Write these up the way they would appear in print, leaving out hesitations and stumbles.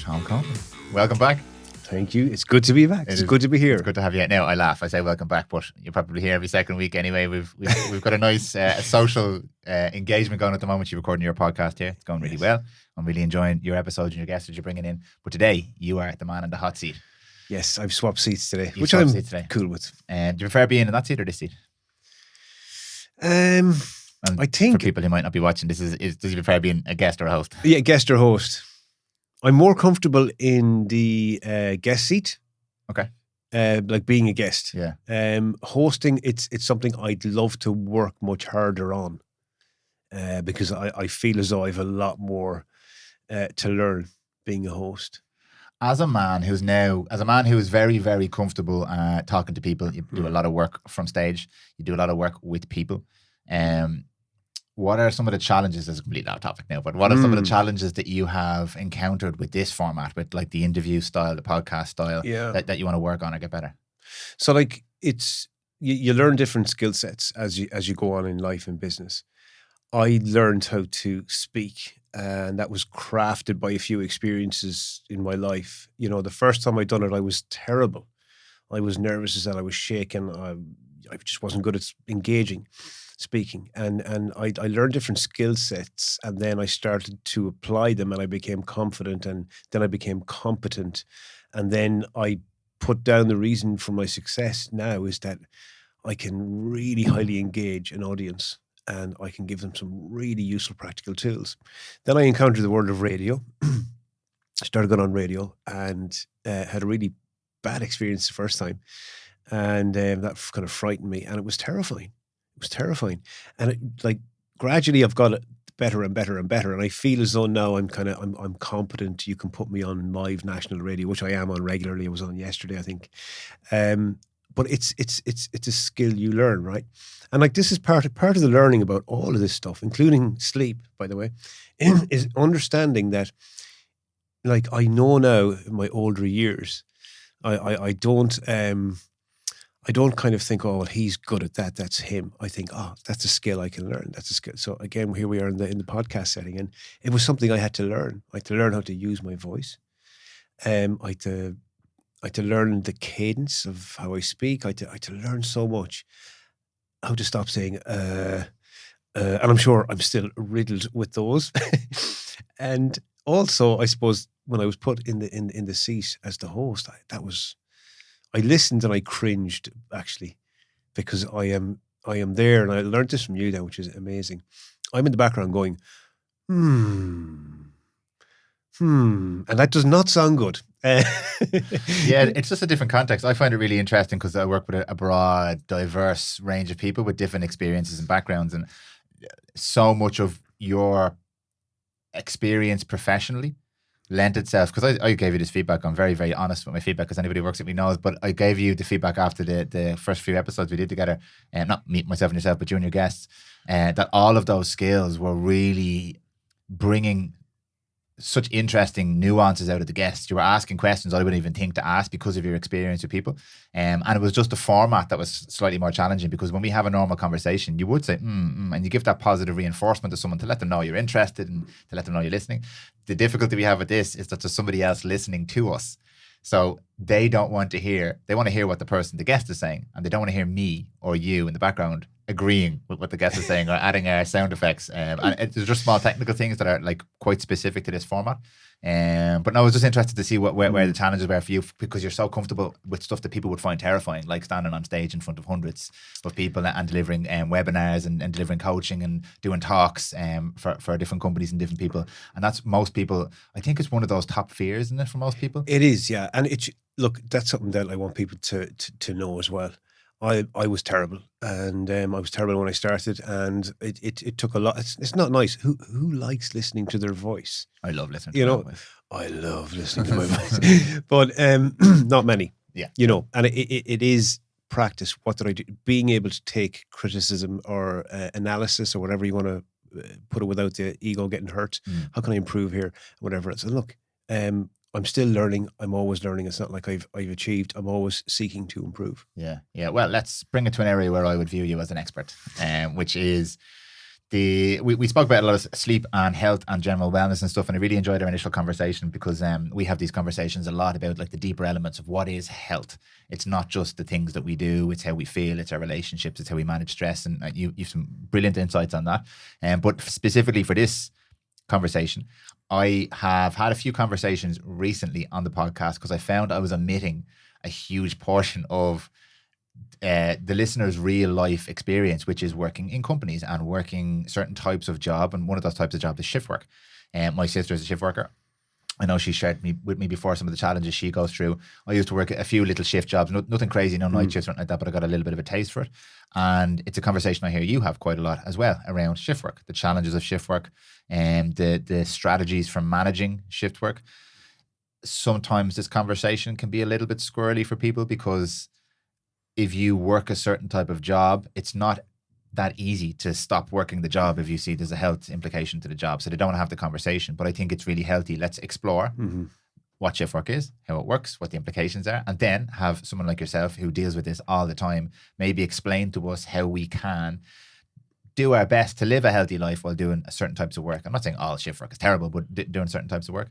Tom Coleman. Welcome back. Thank you. It's good to be back. It's good to be here. It's good to have you. Now, I laugh. I say welcome back, but you're probably here every second week anyway. We've got a nice social engagement going at the moment. You're recording your podcast here. It's going really well. I'm really enjoying your episodes and your guests that you're bringing in. But today, you are the man in the hot seat. Yes, I've swapped seats today, which I'm cool with. Do you prefer being in that seat or this seat? I think for people who might not be watching, does you prefer being a guest or a host? Yeah, guest or host. I'm more comfortable in the guest seat. Okay. Like being a guest. Yeah. Hosting, it's something I'd love to work much harder on because I feel as though I have a lot more to learn being a host. As a man who is very, very comfortable talking to people, you do a lot of work from stage, you do a lot of work with people. What are some of the challenges, this is a completely off topic now, but what are some of the challenges that you have encountered with this format, with like the interview style, the podcast style, that you want to work on or get better? So like it's, you learn different skill sets as you go on in life and business. I learned how to speak, and that was crafted by a few experiences in my life. You know, the first time I'd done it, I was terrible. I was nervous as hell. I was shaking. I just wasn't good at engaging, speaking. And I learned different skill sets, and then I started to apply them, and I became confident, and then I became competent. And then I put down the reason for my success now is that I can really highly engage an audience, and I can give them some really useful practical tools. Then I encountered the world of radio. I started going on radio and had a really bad experience the first time. And that kind of frightened me, and it was terrifying. It was terrifying. And gradually I've got it better and better and better. And I feel as though now I'm competent. You can put me on live national radio, which I am on regularly. I was on yesterday, I think. But it's a skill you learn, right? And like this is part of the learning about all of this stuff, including sleep, by the way, is understanding that, like, I know now in my older years, I don't kind of think, oh, well, he's good at that, that's him. I think, oh, that's a skill I can learn. That's a skill. So again, here we are in the podcast setting, and it was something I had to learn. I had to learn how to use my voice. I had to learn the cadence of how I speak. I had to learn so much. How to stop saying, and I'm sure I'm still riddled with those. And also, I suppose, when I was put in the seat as the host, I listened and I cringed, actually, because I am there, and I learned this from you now, which is amazing. I'm in the background going, and that does not sound good. Yeah, it's just a different context. I find it really interesting because I work with a broad, diverse range of people with different experiences and backgrounds, and so much of your experience professionally lent itself, because I gave you this feedback. I'm very, very honest with my feedback, because anybody who works with me knows, but I gave you the feedback after the first few episodes we did together, and not me, myself and yourself, but you and your guests, that all of those skills were really bringing such interesting nuances out of the guests. You were asking questions I wouldn't even think to ask because of your experience with people. And it was just the format that was slightly more challenging, because when we have a normal conversation, you would say, and you give that positive reinforcement to someone to let them know you're interested and to let them know you're listening. The difficulty we have with this is that there's somebody else listening to us. So they want to hear what the guest is saying, and they don't want to hear me or you in the background agreeing with what the guest is saying or adding sound effects. And there's just small technical things that are like quite specific to this format. But no, I was just interested to see where the challenges were for you, because you're so comfortable with stuff that people would find terrifying, like standing on stage in front of hundreds of people and delivering webinars and delivering coaching and doing talks for different companies and different people. And that's most people, I think it's one of those top fears, isn't it, for most people? It is, yeah. And look, that's something that I want people to know as well. I was terrible, and I was terrible when I started, and it took a lot. It's not nice. Who likes listening to their voice? I love listening to my voice. I love listening to my voice, but not many. Yeah, you know, and it is practice. What did I do? Being able to take criticism or analysis or whatever you want to put it without the ego getting hurt. How can I improve here? Whatever. So look, I'm still learning. I'm always learning. It's not like I've achieved. I'm always seeking to improve. Yeah. Well, let's bring it to an area where I would view you as an expert, which is we spoke about a lot of sleep and health and general wellness and stuff, and I really enjoyed our initial conversation because we have these conversations a lot about like the deeper elements of what is health. It's not just the things that we do, it's how we feel, it's our relationships, it's how we manage stress, and you've some brilliant insights on that. But specifically for this conversation, I have had a few conversations recently on the podcast because I found I was omitting a huge portion of the listener's real life experience, which is working in companies and working certain types of job. And one of those types of jobs is shift work. My sister is a shift worker. I know she shared with me before some of the challenges she goes through. I used to work a few little shift jobs, nothing crazy, no night shifts or anything like that, but I got a little bit of a taste for it. And it's a conversation I hear you have quite a lot as well around shift work, the challenges of shift work, and the strategies for managing shift work. Sometimes this conversation can be a little bit squirrely for people because if you work a certain type of job, it's not that easy to stop working the job if you see there's a health implication to the job. So they don't want to have the conversation, but I think it's really healthy. Let's explore what shift work is, how it works, what the implications are, and then have someone like yourself who deals with this all the time maybe explain to us how we can do our best to live a healthy life while doing certain types of work. I'm not saying all shift work is terrible, but doing certain types of work.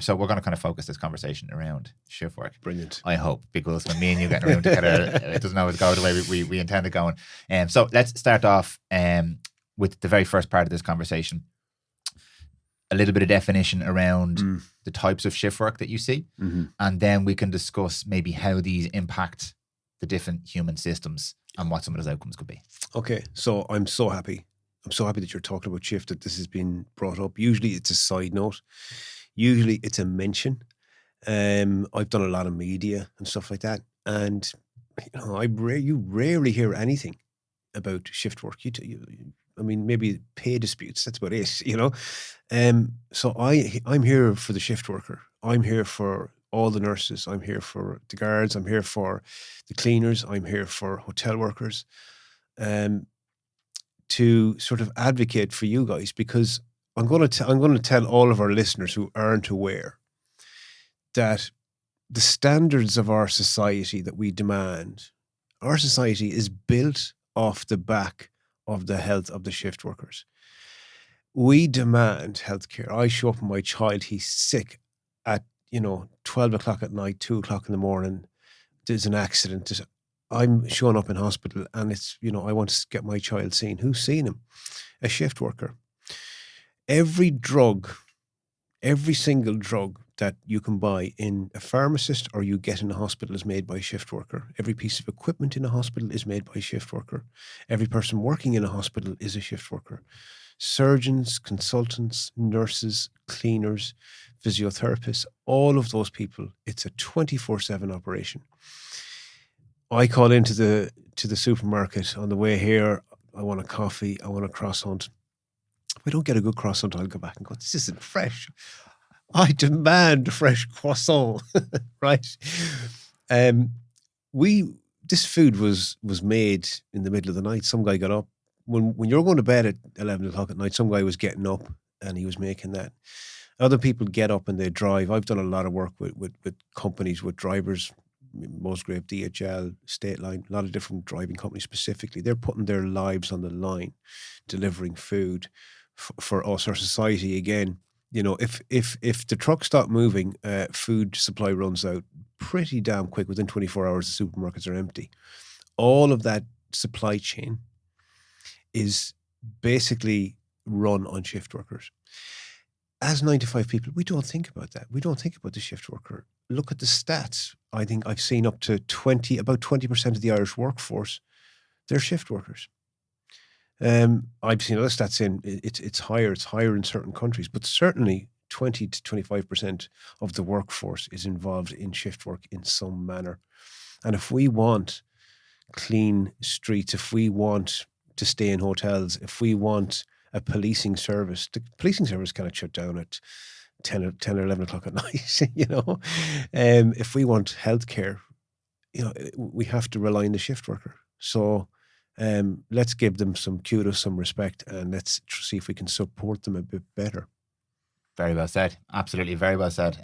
So we're going to kind of focus this conversation around shift work. Brilliant. I hope, because when me and you get in a room together, it doesn't always go the way we intend it going. So let's start off with the very first part of this conversation. A little bit of definition around the types of shift work that you see. And then we can discuss maybe how these impact the different human systems and what some of those outcomes could be. Okay, so I'm so happy. I'm so happy that you're talking about shift, that this has been brought up. Usually it's a side note. Usually it's a mention. I've done a lot of media and stuff like that. And, you know, you rarely hear anything about shift work. I mean, maybe pay disputes, that's about it, you know. So I'm here for the shift worker. I'm here for all the nurses. I'm here for the guards. I'm here for the cleaners. I'm here for hotel workers, to sort of advocate for you guys, because I'm going to tell all of our listeners who aren't aware that the standards of our society that we demand, our society is built off the back of the health of the shift workers. We demand healthcare. I show up with my child, he's sick at 12 o'clock at night, 2 o'clock in the morning, there's an accident. I'm showing up in hospital and it's, I want to get my child seen. Who's seen him? A shift worker. Every single drug that you can buy in a pharmacist or you get in a hospital is made by a shift worker. Every piece of equipment in a hospital is made by a shift worker. Every person working in a hospital is a shift worker. Surgeons, consultants, nurses, cleaners, physiotherapists, all of those people, it's a 24/7 operation. I call into the supermarket on the way here. I want a coffee. I want a croissant. If I don't get a good croissant, I'll go back and go, this isn't fresh. I demand a fresh croissant, right? This food was made in the middle of the night. Some guy got up. When you're going to bed at 11 o'clock at night, some guy was getting up and he was making that. Other people get up and they drive. I've done a lot of work with companies, with drivers, Musgrave, DHL, State Line, a lot of different driving companies specifically. They're putting their lives on the line, delivering food for us, our society. Again, if the trucks stop moving, food supply runs out pretty damn quick. Within 24 hours, the supermarkets are empty. All of that supply chain is basically run on shift workers. As 9 to 5 people, we don't think about that. We don't think about the shift worker. Look at the stats. I think I've seen up to about 20% of the Irish workforce, they're shift workers. I've seen other stats in it's higher. It's higher in certain countries, but certainly 20 to 25% of the workforce is involved in shift work in some manner. And if we want clean streets, if we want to stay in hotels, if we want a policing service, the policing service cannot shut down at 10 or 11 o'clock at night, if we want healthcare, we have to rely on the shift worker. So let's give them some kudos, some respect, and let's see if we can support them a bit better. Very well said. Absolutely, very well said.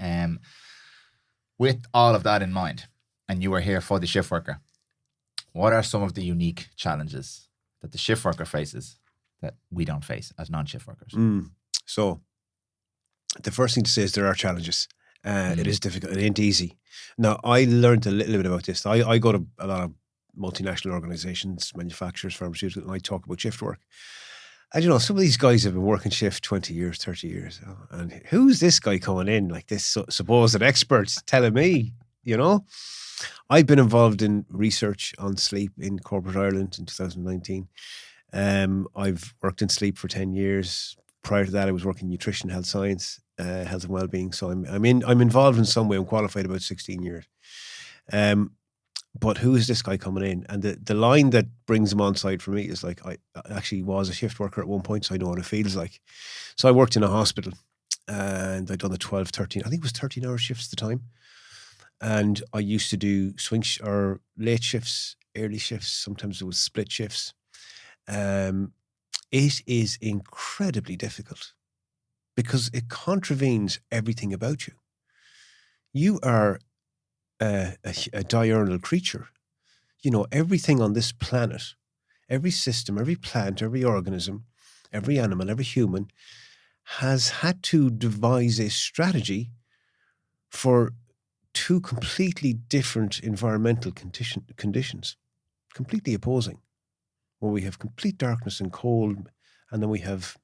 With all of that in mind, and you are here for the shift worker, what are some of the unique challenges that the shift worker faces that we don't face as non-shift workers? So the first thing to say is there are challenges. It is difficult. It ain't easy. Now, I learned a little bit about this. I go to a lot of multinational organizations, manufacturers, pharmaceuticals, and I talk about shift work. And, some of these guys have been working shift 20 years, 30 years. And who's this guy coming in, like this supposed expert telling me, I've been involved in research on sleep in corporate Ireland in 2019. I've worked in sleep for 10 years. Prior to that, I was working in nutrition, health science, health and well-being. So I'm involved in some way. I'm qualified about 16 years. But who is this guy coming in? And the line that brings him on side for me is like, I actually was a shift worker at one point, so I know what it feels like. So I worked in a hospital and I'd done the 12, 13, I think it was 13-hour shifts at the time. And I used to do or late shifts, early shifts. Sometimes it was split shifts. It is incredibly difficult because it contravenes everything about you. You are a diurnal creature. Everything on this planet, every system, every plant, every organism, every animal, every human has had to devise a strategy for two completely different environmental conditions, completely opposing. Where we have complete darkness and cold, and then we have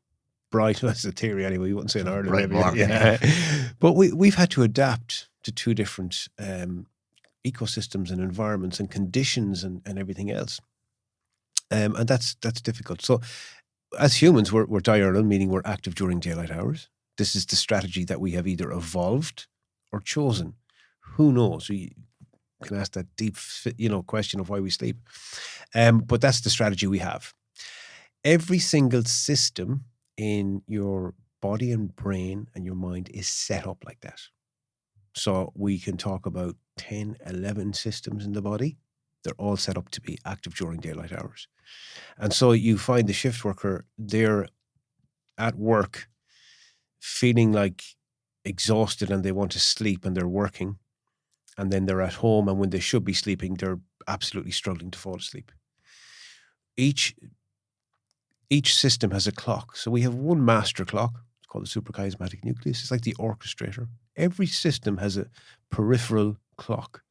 bright. That's a theory anyway. You wouldn't say in Ireland, Bright maybe. morning, Yeah. But we've had to adapt to two different ecosystems and environments and conditions and everything else. And that's difficult. So as humans, we're diurnal, meaning we're active during daylight hours. This is the strategy that we have either evolved or chosen. Who knows? You can ask that deep, question of why we sleep. But that's the strategy we have. Every single system in your body and brain and your mind is set up like that. So we can talk about 10, 11 systems in the body. They're all set up to be active during daylight hours. And so you find the shift worker, they're at work feeling like exhausted and they want to sleep and they're working. And then they're at home, and when they should be sleeping, they're absolutely struggling to fall asleep. Each system has a clock. So we have one master clock. It's called the suprachiasmatic nucleus. It's like the orchestrator. Every system has a peripheral clock,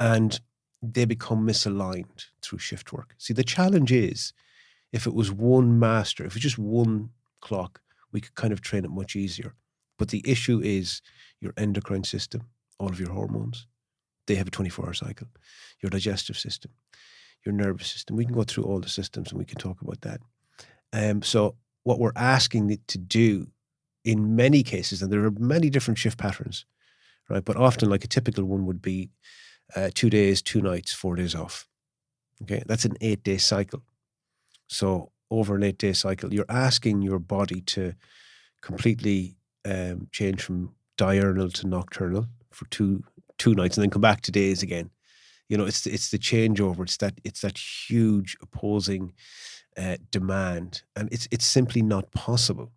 and they become misaligned through shift work. See, the challenge is, if it was one master, if it was just one clock, we could kind of train it much easier. But the issue is your endocrine system, all of your hormones. They have a 24-hour cycle. Your digestive system, your nervous system. We can go through all the systems and we can talk about that. So what we're asking it to do in many cases, and there are many different shift patterns, right? But often like a typical one would be 2 days, 2 nights, 4 days off. Okay, that's an 8-day cycle. So over an 8-day cycle, you're asking your body to completely change from diurnal to nocturnal for two nights and then come back to days again. It's the changeover. It's that huge opposing demand, and it's simply not possible.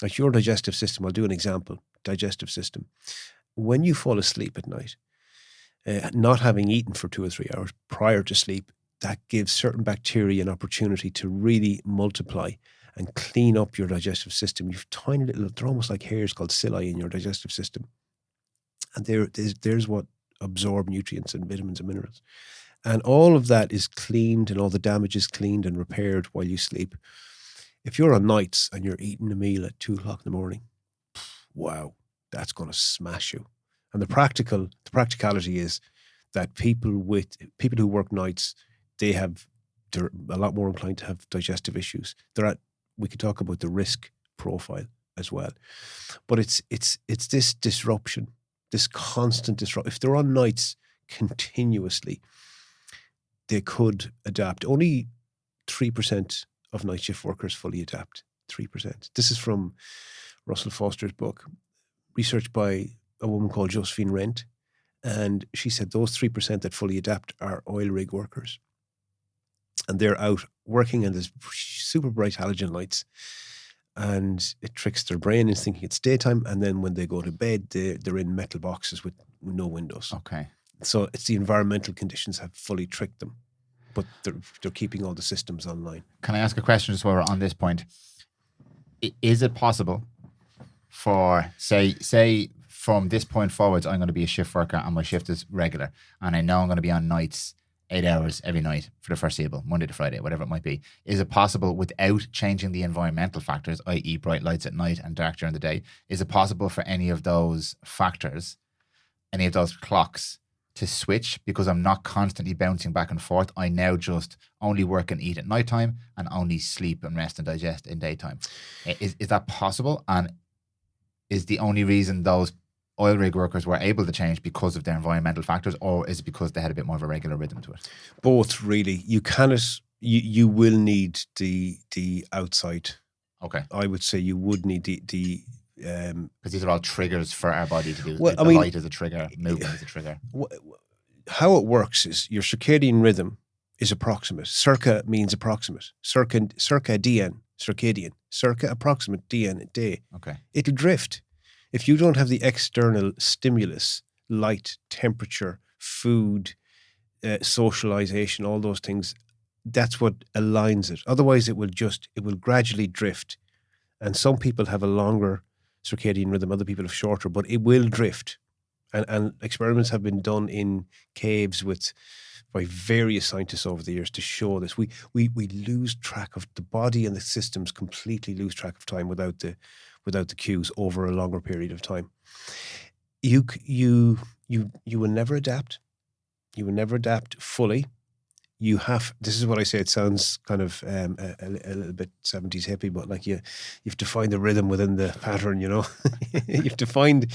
Like your digestive system, I'll do an example. Digestive system. When you fall asleep at night, not having eaten for 2 or 3 hours prior to sleep, that gives certain bacteria an opportunity to really multiply and clean up your digestive system. You've tiny little, they're almost like hairs called cilia in your digestive system. And there's what absorb nutrients and vitamins and minerals. And all of that is cleaned and all the damage is cleaned and repaired while you sleep. If you're on nights and you're eating a meal at 2 o'clock in the morning, wow, that's going to smash you. And the practicality is that people who work nights, they're a lot more inclined to have digestive issues. We could talk about the risk profile as well. But it's this disruption, this constant disruption. If they're on nights continuously, they could adapt. Only 3% of night shift workers fully adapt. 3%. This is from Russell Foster's book, researched by a woman called Josephine Rent. And she said those 3% that fully adapt are oil rig workers. And they're out working in this super bright halogen lights. And it tricks their brain into thinking it's daytime. And then when they go to bed, they're in metal boxes with no windows. Okay. So it's the environmental conditions have fully tricked them. but they're keeping all the systems online. Can I ask a question just while we're on this point? Is it possible for, say from this point forwards, I'm going to be a shift worker and my shift is regular, and I know I'm going to be on nights 8 hours every night for the foreseeable, Monday to Friday, whatever it might be. Is it possible without changing the environmental factors, i.e. bright lights at night and dark during the day, is it possible for any of those factors, any of those clocks to switch, because I'm not constantly bouncing back and forth? I now just only work and eat at nighttime and only sleep and rest and digest in daytime. Is that possible? And is the only reason those oil rig workers were able to change because of their environmental factors, or is it because they had a bit more of a regular rhythm to it? Both, really. You cannot. You will need the outside. Okay. I would say you would need the because these are all triggers for our body to do. Well, the light is a trigger, movement is a trigger. How it works is your circadian rhythm is approximate. Circa means approximate. Circadian, circa approximate, dian, day. Okay. It'll drift. If you don't have the external stimulus, light, temperature, food, socialization, all those things, that's what aligns it. Otherwise, it will gradually drift. And some people have a longer circadian rhythm, other people have shorter, but it will drift. And experiments have been done in caves by various scientists over the years to show this. We lose track of the body, and the systems completely lose track of time without the cues over a longer period of time. You will never adapt. You will never adapt fully. This is what I say, it sounds kind of a little bit 70s hippie, but like you have to find the rhythm within the pattern, you know. you have to find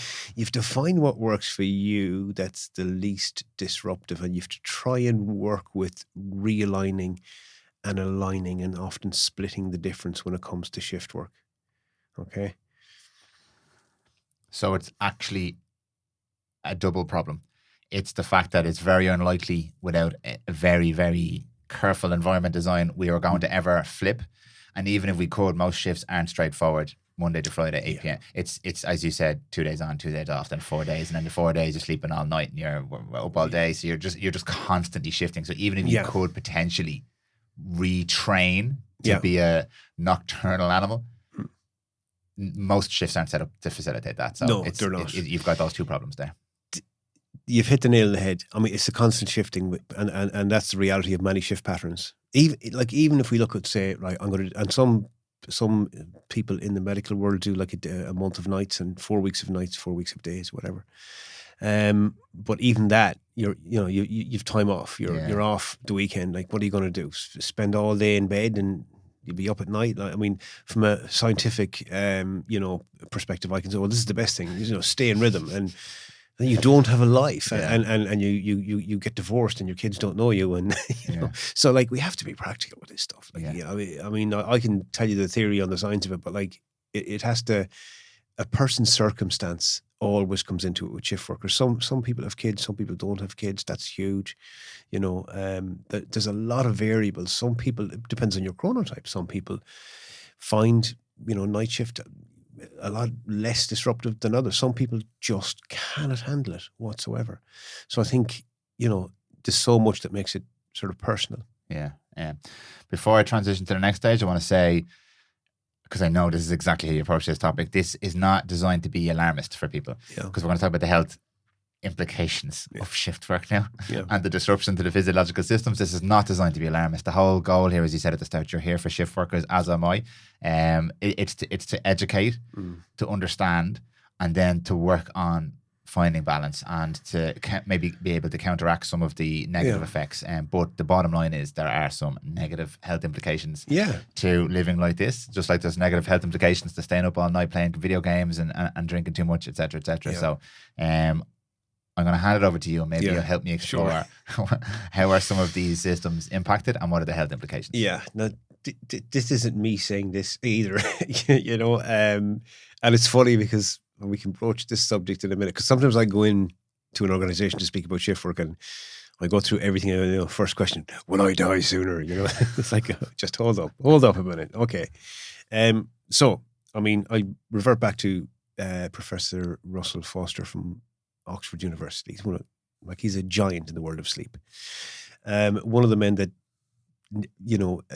what works for you that's the least disruptive, and you have to try and work with realigning and aligning and often splitting the difference when it comes to shift work. Okay. So it's actually a double problem. It's the fact that it's very unlikely without a very, very careful environment design we are going to ever flip. And even if we could, most shifts aren't straightforward. Monday to Friday, 8 p.m. It's as you said, 2 days on, 2 days off, then 4 days, and then the 4 days you're sleeping all night and you're up all day. So you're just constantly shifting. So even if you could potentially retrain to be a nocturnal animal, most shifts aren't set up to facilitate that. So no, they're not. You've got those two problems there. You've hit the nail on the head. I mean, it's a constant shifting, and that's the reality of many shift patterns. Even if we look at, say, right, and some people in the medical world do like a month of nights and 4 weeks of nights, 4 weeks of days, whatever. But even that, you've time off. You're off the weekend. Like, what are you going to do? Spend all day in bed and you'll be up at night? I mean, from a scientific, perspective, I can say, well, this is the best thing. Stay in rhythm, and you don't have a life, and you get divorced, and your kids don't know you, and so like we have to be practical with this stuff. Like, I mean, I can tell you the theory on the science of it, but like it has to. A person's circumstance always comes into it with shift workers. Some people have kids, some people don't have kids. That's huge. There's a lot of variables. Some people, it depends on your chronotype. Some people find night shift a lot less disruptive than others. Some people just cannot handle it whatsoever. So I think, there's so much that makes it sort of personal. Yeah. Before I transition to the next stage, I want to say, because I know this is exactly how you approach this topic, this is not designed to be alarmist for people. Because we're going to talk about the health implications of shift work now and the disruption to the physiological systems. This is not designed to be alarmist. The whole goal here, as you said at the start, you're here for shift workers, as am I. It's to educate, to understand, and then to work on finding balance and to maybe be able to counteract some of the negative effects. But the bottom line is there are some negative health implications to living like this, just like there's negative health implications to staying up all night playing video games and drinking too much, etc., etc. So I'm going to hand it over to you, and maybe you'll help me explore how are some of these systems impacted and what are the health implications. Yeah, no, this isn't me saying this either, and it's funny because we can broach this subject in a minute, because sometimes I go in to an organization to speak about shift work and I go through everything. First question, will I die sooner? It's like, just hold up a minute. Okay. So, I mean, I revert back to Professor Russell Foster from Oxford University. He's a giant in the world of sleep. One of the men that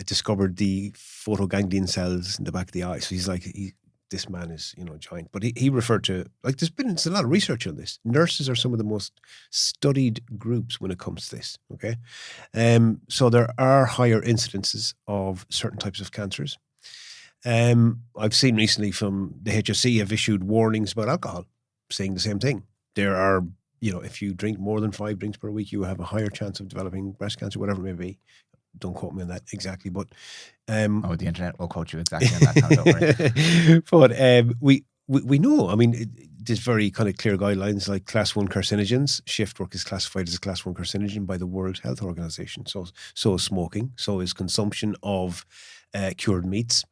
discovered the photoganglion cells in the back of the eye. So he's like, this man is, giant. But he referred to, like, there's a lot of research on this. Nurses are some of the most studied groups when it comes to this, okay? So there are higher incidences of certain types of cancers. I've seen recently from the HSE have issued warnings about alcohol, saying the same thing. There are, if you drink more than 5 drinks per week, you have a higher chance of developing breast cancer, whatever it may be. Don't quote me on that exactly, but the internet will quote you exactly on that. Don't worry. But we know. I mean, there's very kind of clear guidelines, like class 1 carcinogens. Shift work is classified as a class 1 carcinogen by the World Health Organization. So is smoking. So is consumption of cured meats.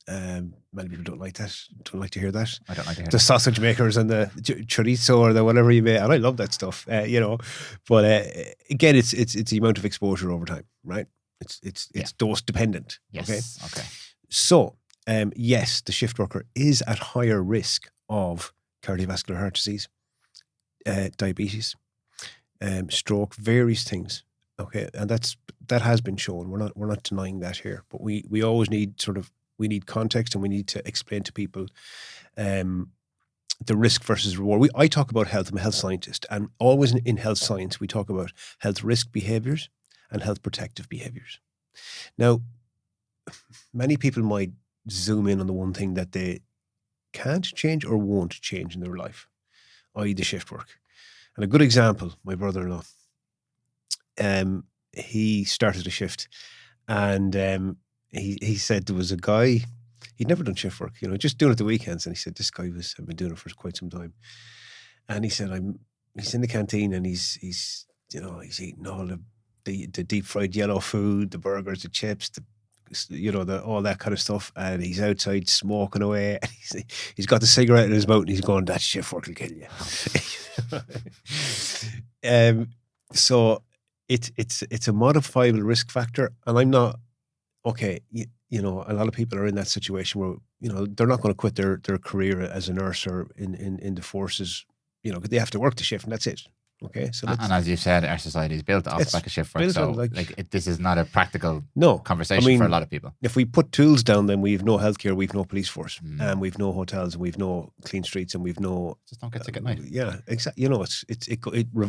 Many people don't like that. Don't like to hear that. I don't like to hear the sausage makers and the chorizo or the whatever you may, and I love that stuff. But again, it's the amount of exposure over time, right? It's dose dependent. Yes. Okay. So yes, the shift worker is at higher risk of cardiovascular heart disease, diabetes, stroke, various things. Okay, and that has been shown. We're not denying that here, but we always need we need context, and we need to explain to people the risk versus reward. I talk about health. I'm a health scientist, and always in health science, we talk about health risk behaviors and health protective behaviors. Now, many people might zoom in on the one thing that they can't change or won't change in their life, i.e. the shift work. And a good example, my brother-in-law, he started a shift, and he said there was a guy, he'd never done shift work, just doing it the weekends. And he said, this guy had been doing it for quite some time. And he said, he's in the canteen, and he's eating all the deep fried yellow food, the burgers, the chips, all that kind of stuff. And he's outside smoking away. And he's got the cigarette in his mouth, and he's going, that shift work will kill you. So it's a modifiable risk factor. And I'm not, okay, a lot of people are in that situation where, they're not going to quit their career as a nurse or in the forces, they have to work the shift, and that's it. Okay. So and as you said, our society is built off the back of shift work. So this is not a practical conversation for a lot of people. If we put tools down, then we've no healthcare, we've no police force, and we've no hotels, and we've no clean streets, and we've no. Just don't get sick at night. Yeah, exactly.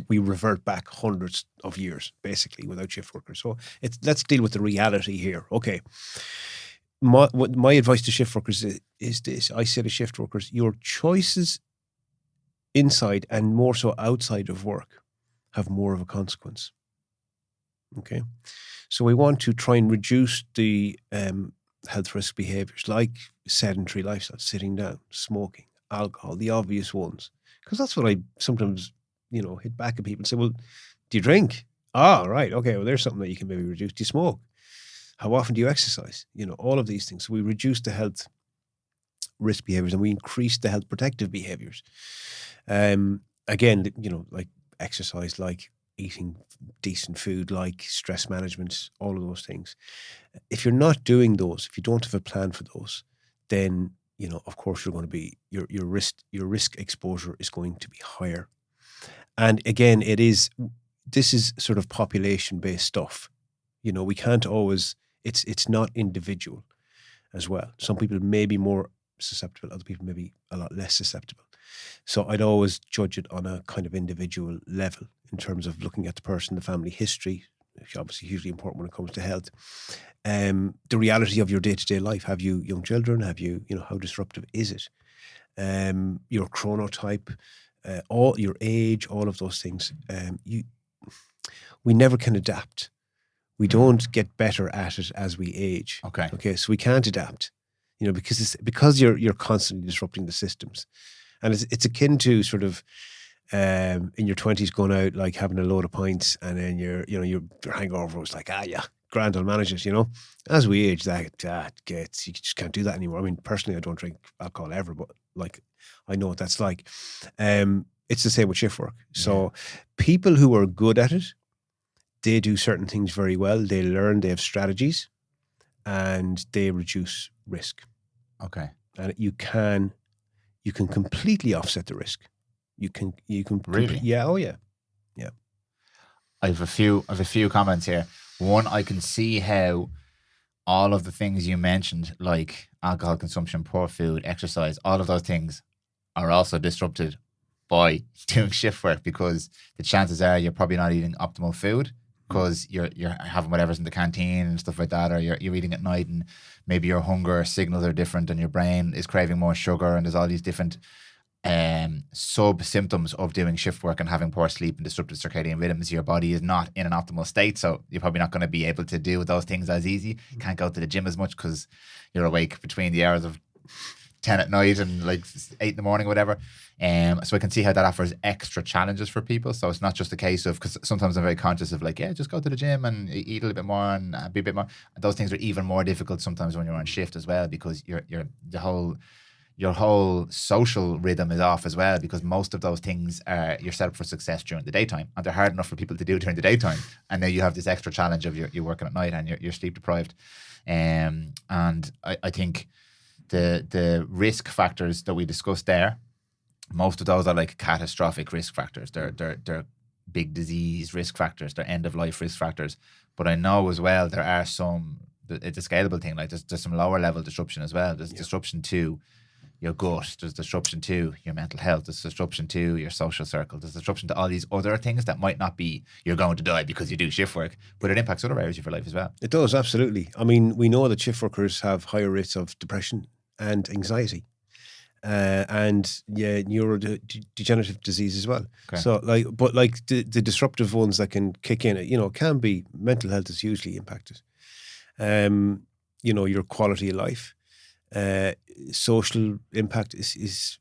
We revert back hundreds of years basically without shift workers. So let's deal with the reality here. Okay. My advice to shift workers is this. I say to shift workers, your choices inside and more so outside of work have more of a consequence. Okay. So we want to try and reduce the health risk behaviors like sedentary lifestyle, sitting down, smoking, alcohol, the obvious ones. Because that's what I sometimes, hit back at people and say, well, do you drink? Ah, right. Okay. Well, there's something that you can maybe reduce. Do you smoke? How often do you exercise? All of these things. So we reduce the health risk behaviors and we increase the health protective behaviors. Again, like exercise, like eating decent food, like stress management, all of those things. If you're not doing those, if you don't have a plan for those, then, of course you're going to be, your risk exposure is going to be higher. And again, this is sort of population-based stuff. We can't always, it's not individual as well. Some people may be more susceptible, other people may be a lot less susceptible. So I'd always judge it on a kind of individual level in terms of looking at the person, the family history, which is obviously hugely important when it comes to health. The reality of your day-to-day life. Have you young children? Have you, how disruptive is it? Your chronotype, all your age, all of those things. We never can adapt. We don't get better at it as we age. Okay. So we can't adapt, because you're constantly disrupting the systems. And it's akin to sort of in your 20s going out, like having a load of pints, and then your hangover was like, grand, I'll manage it, As we age, that gets, you just can't do that anymore. I mean, personally, I don't drink alcohol ever, but like, I know what that's like. It's the same with shift work. So people who are good at it, they do certain things very well. They learn, they have strategies, and they reduce risk. Okay. And you can completely offset the risk. You can really? Yeah. Oh yeah. I have a few comments here. One, I can see how all of the things you mentioned, like alcohol consumption, poor food, exercise, all of those things are also disrupted by doing shift work, because the chances are you're probably not eating optimal food because you're having whatever's in the canteen and stuff like that, or you're eating at night and maybe your hunger signals are different and your brain is craving more sugar, and there's all these different sub symptoms of doing shift work and having poor sleep and disrupted circadian rhythms. Your body is not in an optimal state, so you're probably not going to be able to do those things as easy. You can't go to the gym as much because you're awake between the hours of 10 at night and like 8 in the morning or whatever. So I can see how that offers extra challenges for people. So it's not just a case of, because sometimes I'm very conscious of like, yeah, just go to the gym and eat a little bit more and be a bit more. Those things are even more difficult sometimes when you're on shift as well, because your whole social rhythm is off as well, because most of those things you're set up for success during the daytime, and they're hard enough for people to do during the daytime. And now you have this extra challenge of you're working at night and you're sleep deprived. And I think the risk factors that we discussed there, most of those are like catastrophic risk factors. They're big disease risk factors. They're end of life risk factors. But I know as well there are some. It's a scalable thing. Like there's some lower level disruption as well. There's disruption to your gut, there's disruption to your mental health, there's disruption to your social circle, there's disruption to all these other things that might not be you're going to die because you do shift work, but it impacts other areas of your life as well. It does, absolutely. I mean, we know that shift workers have higher rates of depression and anxiety, and neurodegenerative disease as well. Okay. So the disruptive ones that can kick in, can be mental health is hugely impacted. Your quality of life. Social impact is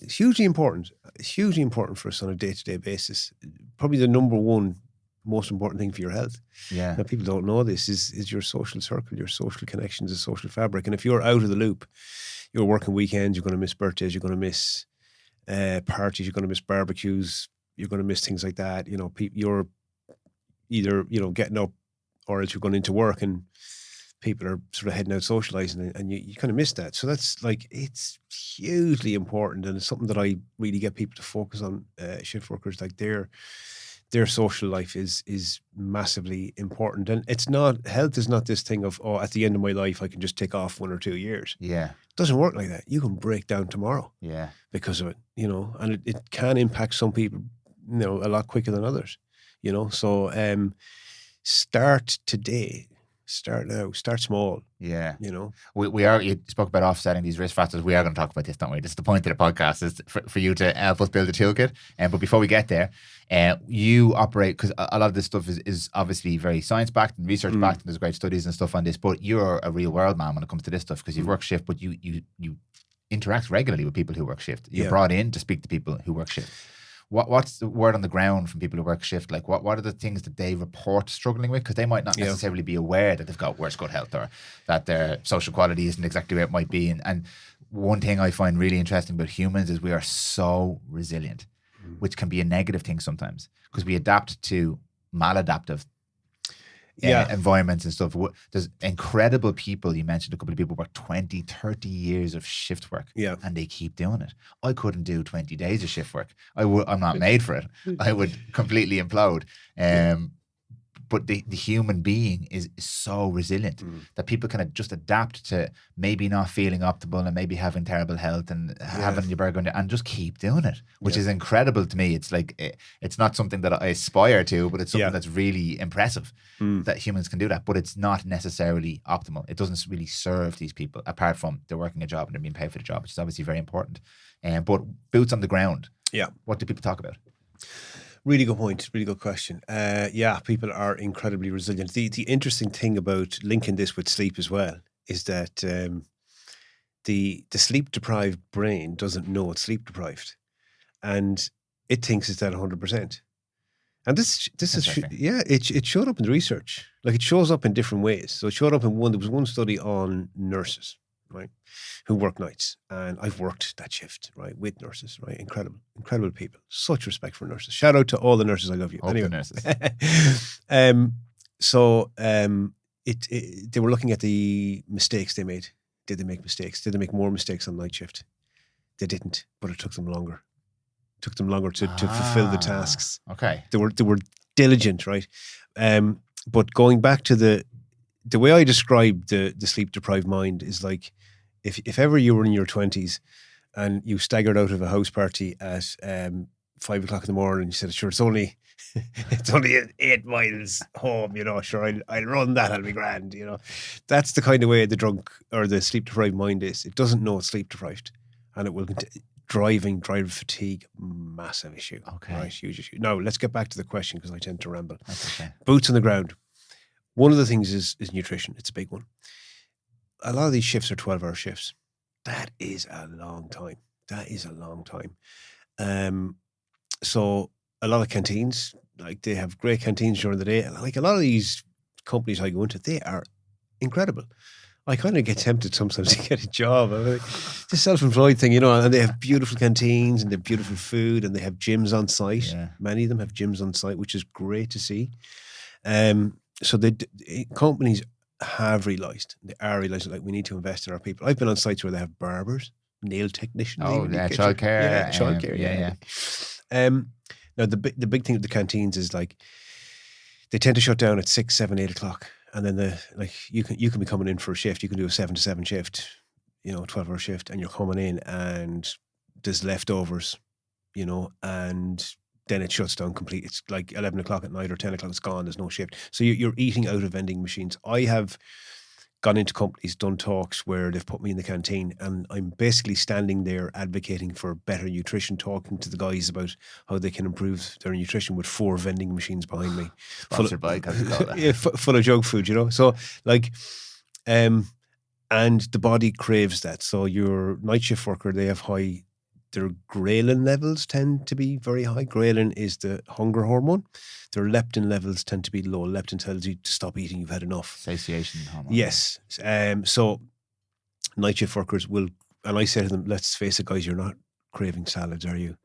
hugely important. It's hugely important for us on a day-to-day basis. Probably the number one most important thing for your health. Yeah. Now, people don't know this is your social circle, your social connections, the social fabric. And if you're out of the loop, you're working weekends, you're going to miss birthdays, you're going to miss parties, you're going to miss barbecues, you're going to miss things like that. You're either getting up, or else you're going into work and people are sort of heading out socializing, and you kind of miss that. So that's like, it's hugely important, and it's something that I really get people to focus on. Shift workers, like their social life is massively important. And health is not this thing of, at the end of my life I can just take off 1 or 2 years. Yeah. It doesn't work like that. You can break down tomorrow. Yeah. Because of it, and it can impact some people, a lot quicker than others, so start today. Start now. Start small. Yeah. We are. You spoke about offsetting these risk factors. We are going to talk about this, don't we? This is the point of the podcast, is for you to help us build a toolkit. But before we get there, you operate, because a lot of this stuff is obviously very science backed and research backed, and there's great studies and stuff on this. But you're a real world man when it comes to this stuff, because you've worked shift, but you interact regularly with people who work shift. You're brought in to speak to people who work shift. What's the word on the ground from people who work shift? Like, what are the things that they report struggling with? Because they might not necessarily be aware that they've got worse gut health, or that their social quality isn't exactly where it might be. And one thing I find really interesting about humans is we are so resilient, which can be a negative thing sometimes, because we adapt to maladaptive environments and stuff. There's incredible people. You mentioned a couple of people work 20, 30 years of shift work, and they keep doing it. I couldn't do 20 days of shift work. I'm not made for it. I would completely implode. But the human being is so resilient that people can just adapt to maybe not feeling optimal and maybe having terrible health and having your burger and just keep doing it, which is incredible to me. It's like, it's not something that I aspire to, but it's something that's really impressive that humans can do that. But it's not necessarily optimal. It doesn't really serve these people, apart from they're working a job and they're being paid for the job, which is obviously very important. But boots on the ground. Yeah. What do people talk about? Really good point. Really good question. People are incredibly resilient. The interesting thing about linking this with sleep as well is that the sleep deprived brain doesn't know it's sleep deprived, and it thinks it's at 100%. And this is it showed up in the research. Like, it shows up in different ways. So it showed up in there was one study on nurses, right, who work nights, and I've worked that shift, right, with nurses, right, incredible people, such respect for nurses. Shout out to all the nurses, I love you. All the nurses. They were looking at the mistakes they made. Did they make mistakes? Did they make more mistakes on night shift? They didn't, but it took them longer. To fulfill the tasks. Okay. They were diligent, right? But going back to the way I describe the sleep deprived mind is like, if ever you were in your 20s and you staggered out of a house party at 5 o'clock in the morning, and you said, sure, it's only 8 miles home, sure, I'll run that, I'll be grand, That's the kind of way the drunk or the sleep deprived mind is. It doesn't know it's sleep deprived, and it will driver fatigue, massive issue. Okay. Right, huge issue. Now, let's get back to the question, because I tend to ramble. That's okay. Boots on the ground. One of the things is nutrition. It's a big one. A lot of these shifts are 12-hour shifts. That is a long time. So a lot of canteens, like, they have great canteens during the day. Like, a lot of these companies I go into, they are incredible. I kind of get tempted sometimes to get a job. I mean, it's a self-employed thing, and they have beautiful canteens and they have beautiful food and they have gyms on site. Yeah. Many of them have gyms on site, which is great to see. So companies have realised, they are realising, like, we need to invest in our people. I've been on sites where they have barbers, nail technicians. Oh, yeah, childcare. Yeah, childcare. Yeah. Now, the big thing with the canteens is, like, they tend to shut down at 6, 7, 8 o'clock. And then you can be coming in for a shift. You can do a 7 to 7 shift, 12-hour shift, and you're coming in and there's leftovers, and then it shuts down completely. It's like 11 o'clock at night or 10 o'clock, it's gone. There's no shift. So you're eating out of vending machines. I have gone into companies, done talks where they've put me in the canteen, and I'm basically standing there advocating for better nutrition, talking to the guys about how they can improve their nutrition with 4 vending machines behind me. Sponsored by Coca-Cola. Yeah, full of junk food, So, like, and the body craves that. So your night shift worker, they have their ghrelin levels tend to be very high. Ghrelin is the hunger hormone. Their leptin levels tend to be low. Leptin tells you to stop eating, you've had enough. Satiation hormone. Yes. So night shift workers will, and I say to them, let's face it, guys, you're not craving salads, are you?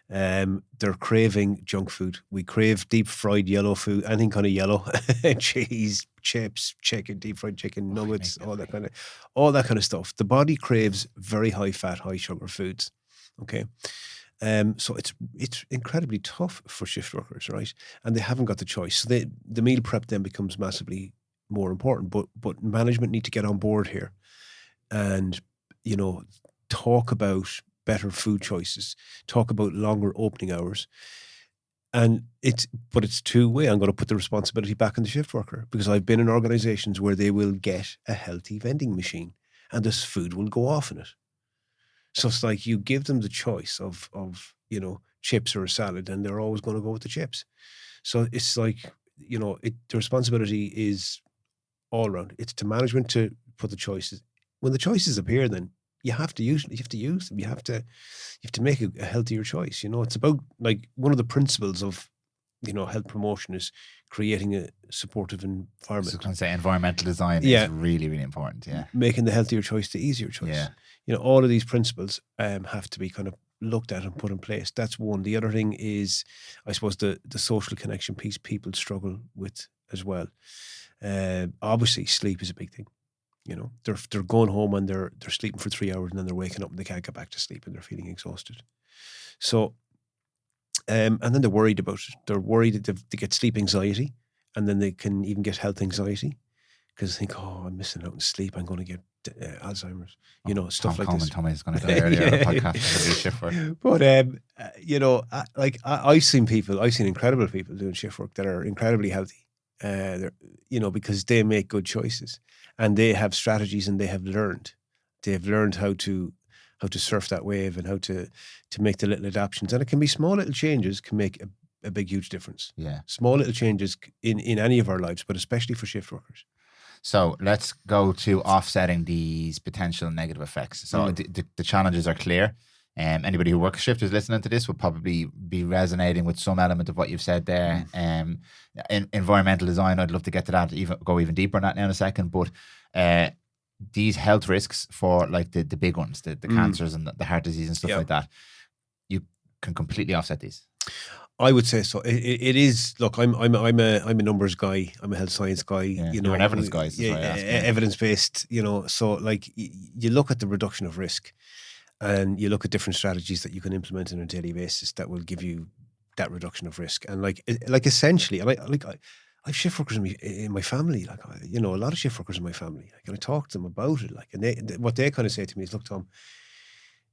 They're craving junk food. We crave deep fried yellow food, anything kind of yellow, cheese, chips, chicken, deep fried chicken, nuggets, all that kind of stuff. The body craves very high fat, high sugar foods. Okay. So it's incredibly tough for shift workers, right? And they haven't got the choice. So the meal prep then becomes massively more important. But management need to get on board here and, talk about better food choices, talk about longer opening hours. And it's two-way. I'm going to put the responsibility back on the shift worker, because I've been in organizations where they will get a healthy vending machine and this food will go off in it. So it's like you give them the choice of chips or a salad, and they're always going to go with the chips. So it's like, the responsibility is all around. It's to management to put the choices. When the choices appear, then you have to use them. You have to make a healthier choice. It's about, like, one of the principles of, health promotion is creating a supportive environment. I was going to say environmental design is really, really important. Yeah. Making the healthier choice the easier choice. Yeah. All of these principles have to be kind of looked at and put in place. That's one. The other thing is, I suppose, the social connection piece people struggle with as well. Obviously, sleep is a big thing. They're going home and they're sleeping for 3 hours, and then they're waking up and they can't get back to sleep and they're feeling exhausted. So, and then they're worried about it. They're worried that they get sleep anxiety, and then they can even get health anxiety, because they think, oh, I'm missing out on sleep, I'm going to get Alzheimer's, stuff like this. Tommy's going to die earlier on the podcast. Shift work. But I've seen incredible people doing shift work that are incredibly healthy. Because they make good choices and they have strategies, and they've learned how to surf that wave and how to make the little adaptations. And it can be small little changes can make a big, huge difference. Yeah. Small little changes in any of our lives, but especially for shift workers. So let's go to offsetting these potential negative effects. So the challenges are clear. Anybody who works shift who's listening to this will probably be resonating with some element of what you've said there. In environmental design, I'd love to get to that, go even deeper on that now in a second. But these health risks for, like, the big ones, the cancers and the heart disease and stuff like that, you can completely offset these. I would say so. It is. Look, I'm a numbers guy. I'm a health science guy. Yeah. You're an evidence guy. Evidence based. So, like, you look at the reduction of risk, and you look at different strategies that you can implement on a daily basis that will give you that reduction of risk. And like essentially, and I have shift workers in my family, like, a lot of shift workers in my family, like, and I talk to them about it, like, and what they kind of say to me is, look, Tom,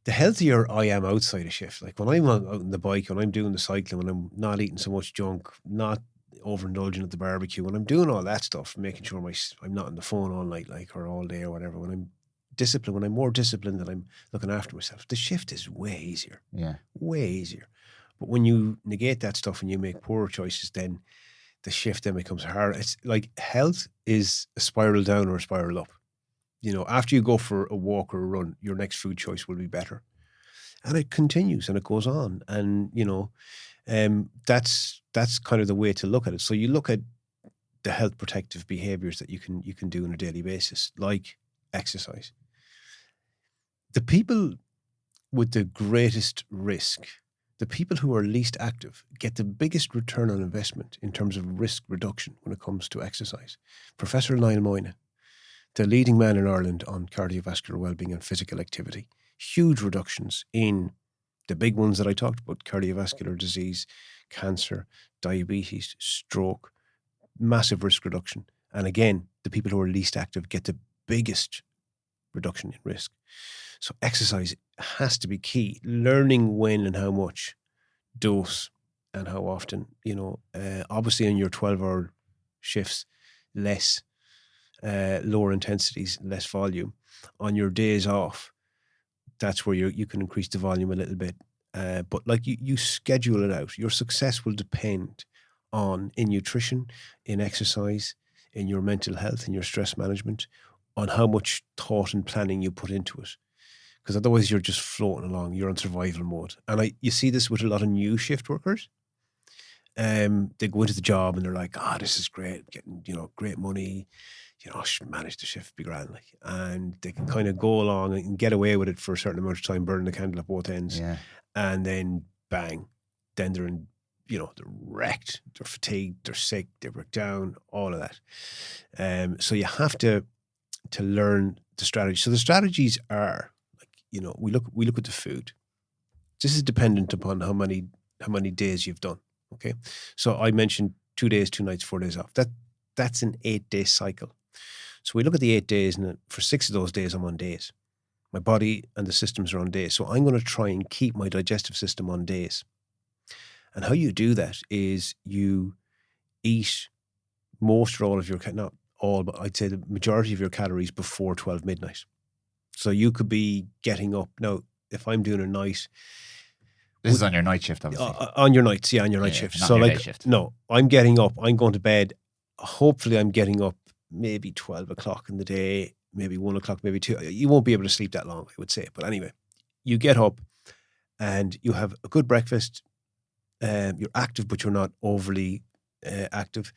the healthier I am outside a shift, like when I'm out on the bike, when I'm doing the cycling, when I'm not eating so much junk, not overindulging at the barbecue, when I'm doing all that stuff, making sure I'm not on the phone all night, like, or all day or whatever, when I'm disciplined, when I'm more disciplined and I'm looking after myself, the shift is way easier. Yeah. Way easier. But when you negate that stuff and you make poor choices, then the shift then becomes hard. It's like health is a spiral down or a spiral up. After you go for a walk or a run, your next food choice will be better. And it continues and it goes on. And, that's kind of the way to look at it. So you look at the health protective behaviors that you can do on a daily basis, like exercise. The people with the greatest risk, the people who are least active, get the biggest return on investment in terms of risk reduction when it comes to exercise. Professor Niall Moynihan, the leading man in Ireland on cardiovascular well-being and physical activity, huge reductions in the big ones that I talked about: cardiovascular disease, cancer, diabetes, stroke, massive risk reduction. And again, the people who are least active get the biggest reduction in risk. So exercise has to be key. Learning when and how much, dose, and how often. Obviously in your 12-hour shifts, less, lower intensities, less volume. On your days off, that's where you can increase the volume a little bit. But like you schedule it out. Your success will depend on, in nutrition, in exercise, in your mental health, in your stress management, on how much thought and planning you put into it. Because otherwise you're just floating along. You're on survival mode. And you see this with a lot of new shift workers. They go into the job and they're like, this is great, getting, great money, manage the shift, be grand. Like, and they can kind of go along and get away with it for a certain amount of time, burning the candle at both ends. Yeah. And then bang, then they're in, they're wrecked, they're fatigued, they're sick, they break down, all of that. So you have to learn the strategy. So the strategies are, like, we look at the food. This is dependent upon how many days you've done. Okay. So I mentioned 2 days, 2 nights, 4 days off. That's an 8-day cycle. So we look at the 8 days, and for 6 of those days, I'm on days. My body and the systems are on days. So I'm going to try and keep my digestive system on days. And how you do that is you eat most or all of your, not all, but I'd say the majority of your calories before 12 midnight. So you could be getting up. Now, if I'm doing a night. This is on your night shift, obviously. On your nights, yeah, on your night shift. Not So your like, day shift. no, I'm getting up, I'm going to bed. Hopefully I'm getting up maybe 12 o'clock in the day, maybe 1 o'clock, maybe 2. You won't be able to sleep that long, I would say. But anyway, you get up and you have a good breakfast. You're active, but you're not overly active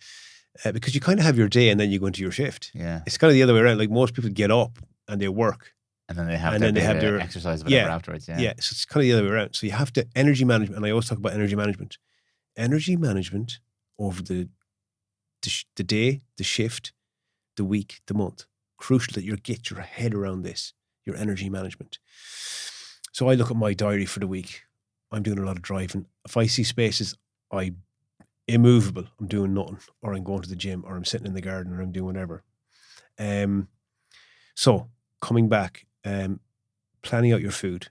because you kind of have your day and then you go into your shift. Yeah. It's kind of the other way around. Like most people get up and they work. And then they have their exercise afterwards. Yeah. Yeah. So it's kind of the other way around. So you have to energy management. And I always talk about energy management. Energy management over the day, the shift, the week, the month. Crucial that you get your head around this, your energy management. So I look at my diary for the week. I'm doing a lot of driving. If I see spaces, I'm immovable. I'm doing nothing, or I'm going to the gym, or I'm sitting in the garden, or I'm doing whatever. So coming back, planning out your food,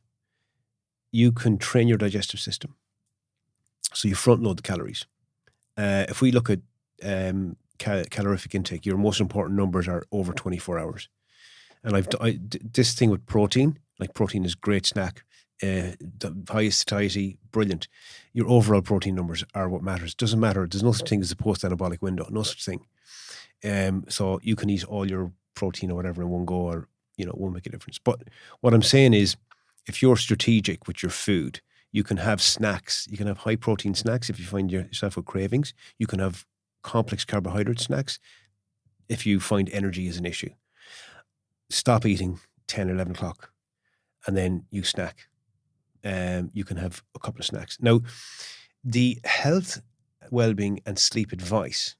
you can train your digestive system. So you front load the calories. If we look at calorific intake, your most important numbers are over 24 hours. And this thing with protein, like protein is great snack, the highest satiety, brilliant. Your overall protein numbers are what matters. Doesn't matter. There's no such thing as a post-anabolic window. No such thing. So you can eat all your protein or whatever in one go, or it won't make a difference. But what I'm saying is, if you're strategic with your food, you can have snacks. You can have high protein snacks if you find yourself with cravings. You can have complex carbohydrate snacks if you find energy is an issue. Stop eating 10 or 11 o'clock and then you snack. You can have a couple of snacks. Now, the health, well-being and sleep advice,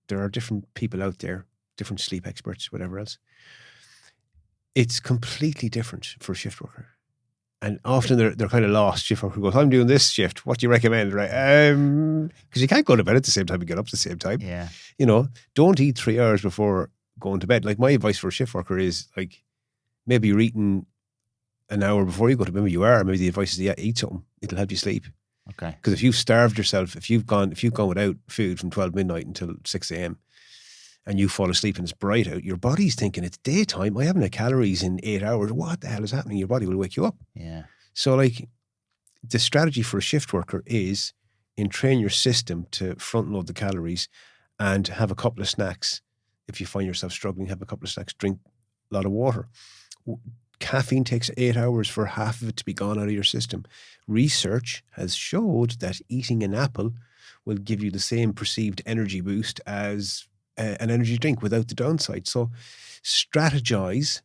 there are different people out there, different sleep experts, whatever else. It's completely different for a shift worker. And often they're kind of lost. Shift worker goes, I'm doing this shift. What do you recommend? Right? Because you can't go to bed at the same time and get up at the same time. Yeah. You know, don't eat 3 hours before going to bed. Like my advice for a shift worker is like, maybe you're eating an hour before you go to bed. Maybe you are. Maybe the advice is, yeah, eat something. It'll help you sleep. Okay. Because if you've starved yourself, if you've gone without food from 12 midnight until 6 a.m. and you fall asleep and it's bright out, your body's thinking it's daytime. I haven't had calories in 8 hours. What the hell is happening? Your body will wake you up. Yeah. So like the strategy for a shift worker is entrain your system to front load the calories and have a couple of snacks. If you find yourself struggling, have a couple of snacks, drink a lot of water. Caffeine takes 8 hours for half of it to be gone out of your system. Research has showed that eating an apple will give you the same perceived energy boost as an energy drink without the downside. So strategize.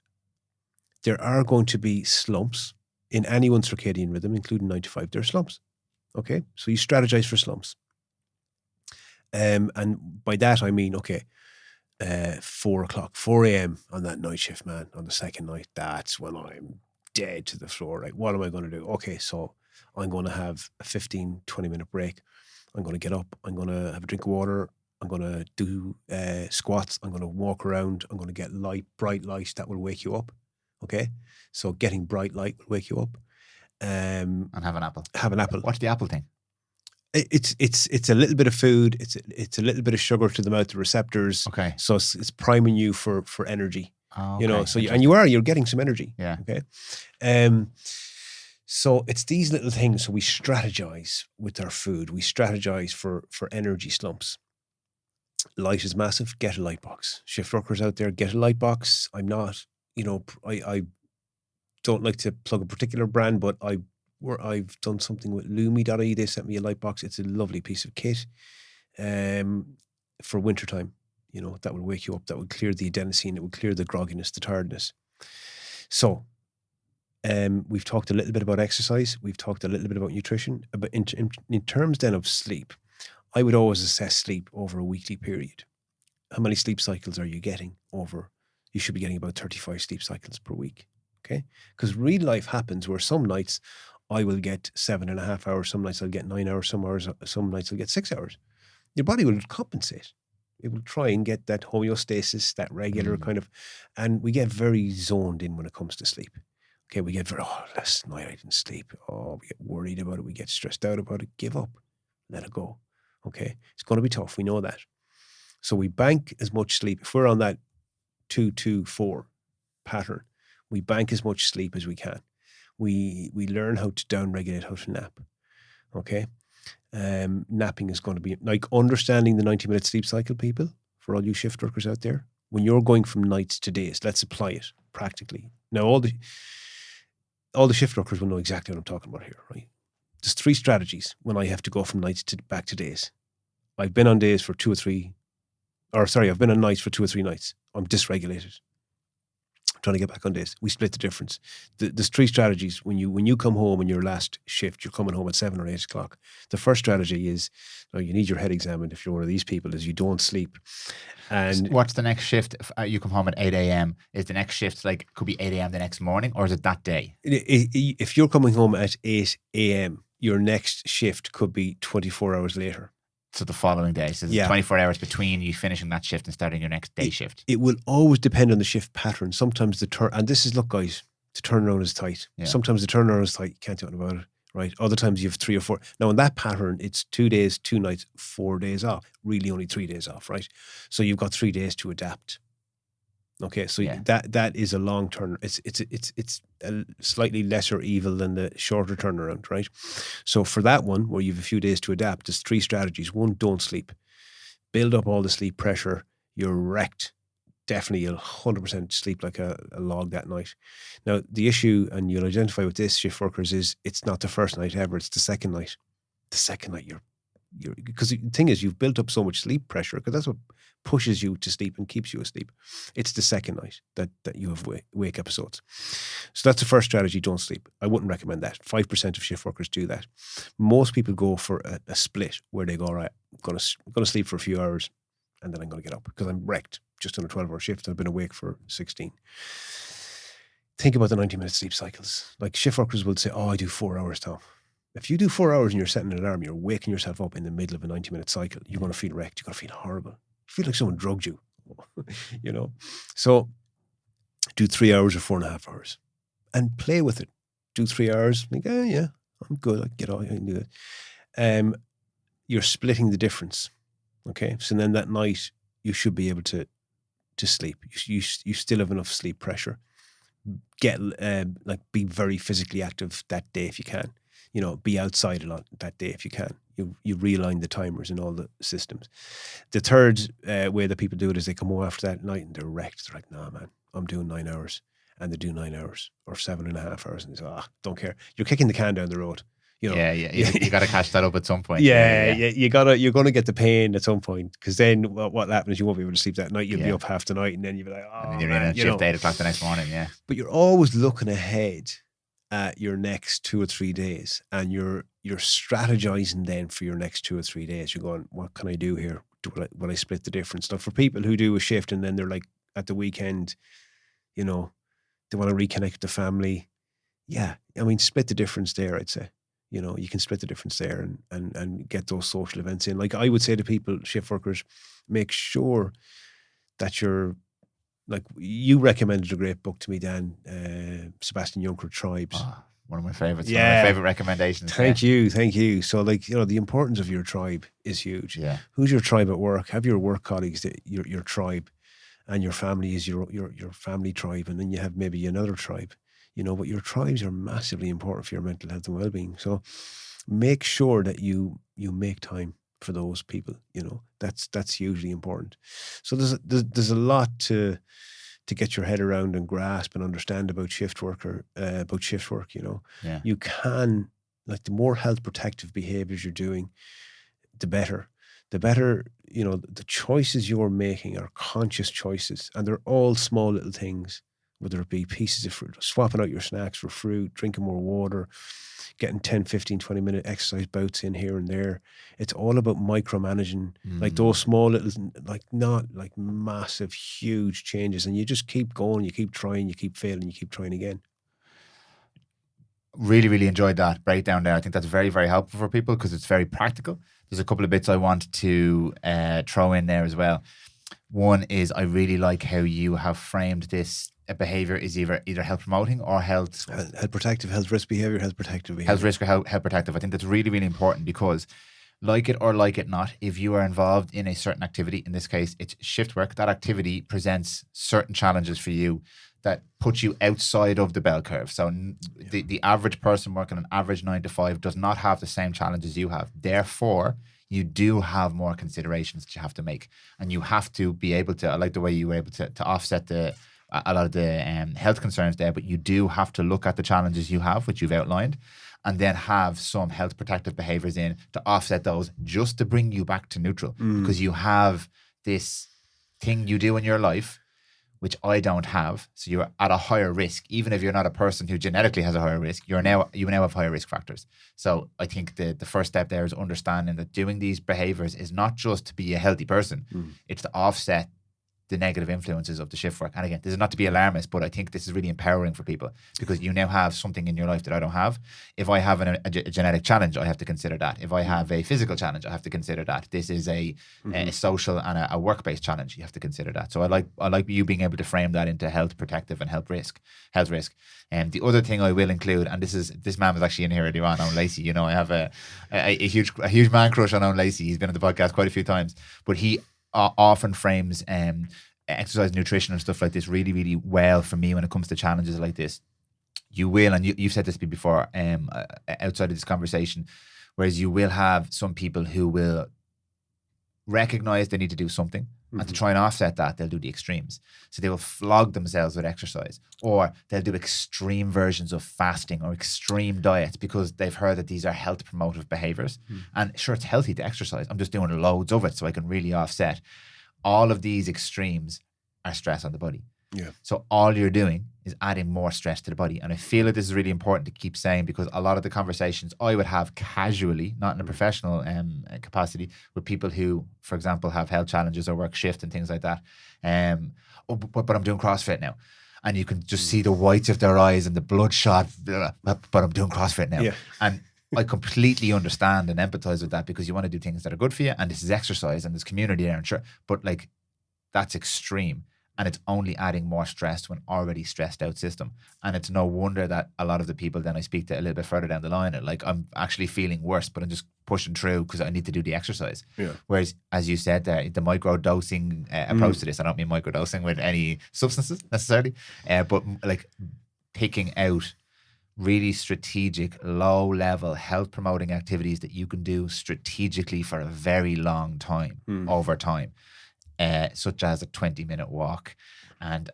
There are going to be slumps in anyone's circadian rhythm, including 9 to 5. There are slumps. Okay. So you strategize for slumps. And by that, I mean, okay, 4 a.m. on that night shift, man, on the second night, that's when I'm dead to the floor, right? What am I going to do? Okay, so I'm going to have a 15, 20-minute break. I'm going to get up. I'm going to have a drink of water. I'm going to do squats. I'm going to walk around. I'm going to get bright light that will wake you up. Okay? So getting bright light will wake you up. And have an apple. Have an apple. What's the apple thing? It's a little bit of food. It's a little bit of sugar to the mouth, the receptors. Okay. So it's priming you for energy. Oh, okay. You know, so you're getting some energy. Yeah. Okay. So it's these little things. So we strategize with our food. We strategize for energy slumps. Light is massive. Get a light box. Shift workers out there, get a light box. I'm not, you know, I don't like to plug a particular brand, but I've done something with Lumi.ie. They sent me a light box. It's a lovely piece of kit for wintertime. You know, that will wake you up. That will clear the adenosine. It will clear the grogginess, the tiredness. So we've talked a little bit about exercise. We've talked a little bit about nutrition. But in terms then of sleep, I would always assess sleep over a weekly period. How many sleep cycles are you getting over? You should be getting about 35 sleep cycles per week. Okay? Because real life happens where some nights I will get 7.5 hours. Some nights I'll get 9 hours. Some nights I'll get 6 hours. Your body will compensate. It will try and get that homeostasis, that regular kind of, and we get very zoned in when it comes to sleep. Okay, we get very, last night I didn't sleep. Oh, we get worried about it. We get stressed out about it. Give up. Let it go. Okay, it's going to be tough. We know that. So we bank as much sleep. If we're on that 2-2-4 pattern, we bank as much sleep as we can. We learn how to down-regulate, how to nap. Okay? Napping is going to be, like, understanding the 90-minute sleep cycle, people, for all you shift workers out there. When you're going from nights to days, let's apply it practically. Now, all the shift workers will know exactly what I'm talking about here, right? There's 3 strategies when I have to go from nights back to days. I've been on days for 2 or 3, I've been on nights for 2 or 3 nights. I'm dysregulated. I'm trying to get back on days. We split the difference. There's 3 strategies. When you come home in your last shift, you're coming home at 7 or 8 o'clock. The first strategy is, now you need your head examined if you're one of these people, is you don't sleep. And what's the next shift? If you come home at 8 a.m., is the next shift could be 8 a.m. the next morning, or is it that day? If you're coming home at 8 a.m., your next shift could be 24 hours later. So the following day. So there's 24 hours between you finishing that shift and starting your next day shift. It will always depend on the shift pattern. Sometimes and this is, look guys, the turnaround is tight. Yeah. Sometimes the turnaround is tight. You can't do anything about it, right? Other times you have 3 or 4. Now in that pattern, it's 2 days, 2 nights, 4 days off. Really only 3 days off, right? So you've got 3 days to adapt. Okay, so that is a long turn. It's a slightly lesser evil than the shorter turnaround, right? So for that one, where you have a few days to adapt, there's 3 strategies. 1, don't sleep. Build up all the sleep pressure. You're wrecked. Definitely, you'll 100% sleep like a log that night. Now, the issue, and you'll identify with this, shift workers, is it's not the first night ever. It's the second night. The second night, you're because the thing is, you've built up so much sleep pressure, because that's what pushes you to sleep and keeps you asleep. It's the second night that you have wake episodes. So that's the first strategy, don't sleep. I wouldn't recommend that. 5% of shift workers do that. Most people go for a split where they go, all right, I'm going to sleep for a few hours and then I'm going to get up because I'm wrecked. Just on a 12-hour shift, I've been awake for 16. think about the 90-minute sleep cycles. Like shift workers will say, oh, I do 4 hours, Tom. If you do 4 hours and you're setting an alarm, you're waking yourself up in the middle of a 90-minute cycle, you're going to feel wrecked. You're going to feel horrible. You feel like someone drugged you, you know? So do 3 hours or 4.5 hours and play with it. Do 3 hours. Think, oh, yeah, I'm good. I can get on. I can do it. You're splitting the difference. Okay. So then that night you should be able to sleep. You still have enough sleep pressure. Get, be very physically active that day if you can. You know, be outside a lot that day if you can. You realign the timers in all the systems. The third way that people do it is they come home after that night and they're wrecked. They're like, nah, man, I'm doing 9 hours. And they do 9 hours or 7.5 hours. And they say, don't care. You're kicking the can down the road. You know? Yeah. You got to catch that up at some point. Yeah. You're going to get the pain at some point, because then what happens is you won't be able to sleep that night. You'll be up half the night, and then you'll be like, oh, and then you're in a shift 8 o'clock the next morning. Yeah. But you're always looking ahead at your next 2 or 3 days, and you're strategizing then for your next 2 or 3 days. You're going, what can I do here? Will I split the difference? Now, for people who do a shift and then they're like at the weekend, you know, they want to reconnect with the family. Yeah. I mean, split the difference there, I'd say. You know, you can split the difference there and get those social events in. Like I would say to people, shift workers, make sure that you're, like you recommended a great book to me, Dan, Sebastian Juncker, Tribes. Oh, one of my favorites. Yeah. One of my favorite recommendations. Thank you. So like, you know, the importance of your tribe is huge. Yeah. Who's your tribe at work? Have your work colleagues, your tribe, and your family is your family tribe. And then you have maybe another tribe. You know, but your tribes are massively important for your mental health and well-being. So make sure that you make time for those people. You know, that's hugely important. So there's a lot to get your head around and grasp and understand about shift work. You know, You can, like, the more health protective behaviors you're doing, the better. You know, the choices you're making are conscious choices, and they're all small little things. Whether it be pieces of fruit, swapping out your snacks for fruit, drinking more water, getting 10, 15, 20-minute exercise bouts in here and there. It's all about micromanaging, like those small little, like not like massive, huge changes. And you just keep going, you keep trying, you keep failing, you keep trying again. Really, really enjoyed that breakdown there. I think that's very, very helpful for people because it's very practical. There's a couple of bits I want to throw in there as well. One is I really like how you have framed this. A behavior is either health promoting or health protective, health risk behavior, health protective behavior. Health risk or health protective. I think that's really, really important because, like it or like it not, if you are involved in a certain activity, in this case it's shift work, that activity presents certain challenges for you that put you outside of the bell curve. So the average person working an average 9 to 5 does not have the same challenges you have. Therefore, you do have more considerations that you have to make, and you have to be able to. I like the way you were able to offset a lot of the health concerns there, but you do have to look at the challenges you have, which you've outlined, and then have some health protective behaviors in to offset those, just to bring you back to neutral. Because you have this thing you do in your life, which I don't have. So you're at a higher risk, even if you're not a person who genetically has a higher risk. You now have higher risk factors. So I think the first step there is understanding that doing these behaviors is not just to be a healthy person; it's to offset the negative influences of the shift work. And again, this is not to be alarmist, but I think this is really empowering for people because you now have something in your life that I don't have. If I have a genetic challenge, I have to consider that. If I have a physical challenge, I have to consider that. This is a social and a work-based challenge. You have to consider that. So I like you being able to frame that into health protective and health risk. And the other thing I will include, and this man was actually in here earlier on, Owen Lacey. You know, I have a huge man crush on Owen Lacey. He's been on the podcast quite a few times, but he often frames exercise, nutrition and stuff like this really, really well for me when it comes to challenges like this. You will, and you've said this to me before outside of this conversation, whereas you will have some people who will recognize they need to do something, and to try and offset that, they'll do the extremes. So they will flog themselves with exercise, or they'll do extreme versions of fasting or extreme diets because they've heard that these are health promotive behaviors. And sure, it's healthy to exercise. I'm just doing loads of it so I can really offset. All of these extremes are stress on the body. Yeah. So all you're doing is adding more stress to the body. And I feel that this is really important to keep saying, because a lot of the conversations I would have casually, not in a professional capacity, with people who, for example, have health challenges or work shift and things like that. But I'm doing CrossFit now. and you can just see the whites of their eyes and the bloodshot, but I'm doing CrossFit now. Yeah. And I completely understand and empathize with that, because you want to do things that are good for you, and this is exercise and there's community there, and sure, but like that's extreme. And it's only adding more stress to an already stressed out system. And it's no wonder that a lot of the people then I speak to a little bit further down the line are like, I'm actually feeling worse, but I'm just pushing through because I need to do the exercise. Yeah. Whereas, as you said there, the micro-dosing approach to this, I don't mean micro-dosing with any substances necessarily, but like picking out really strategic, low-level health-promoting activities that you can do strategically for a very long time, over time. Such as a 20-minute walk and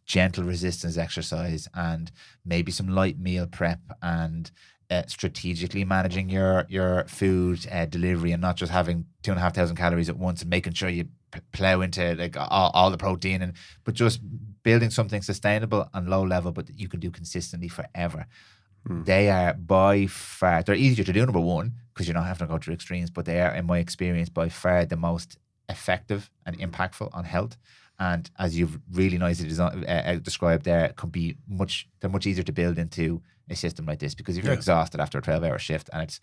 gentle resistance exercise, and maybe some light meal prep, and strategically managing your food delivery, and not just having 2,500 calories at once and making sure you plow into like all the protein, but just building something sustainable and low level, but that you can do consistently forever. They are by far, they're easier to do, number one, because you're not having to go through extremes, but they are, in my experience, by far the most effective and impactful on health. And as you've really nicely described there, they're much easier to build into a system like this, because if you're exhausted after a 12-hour shift and it's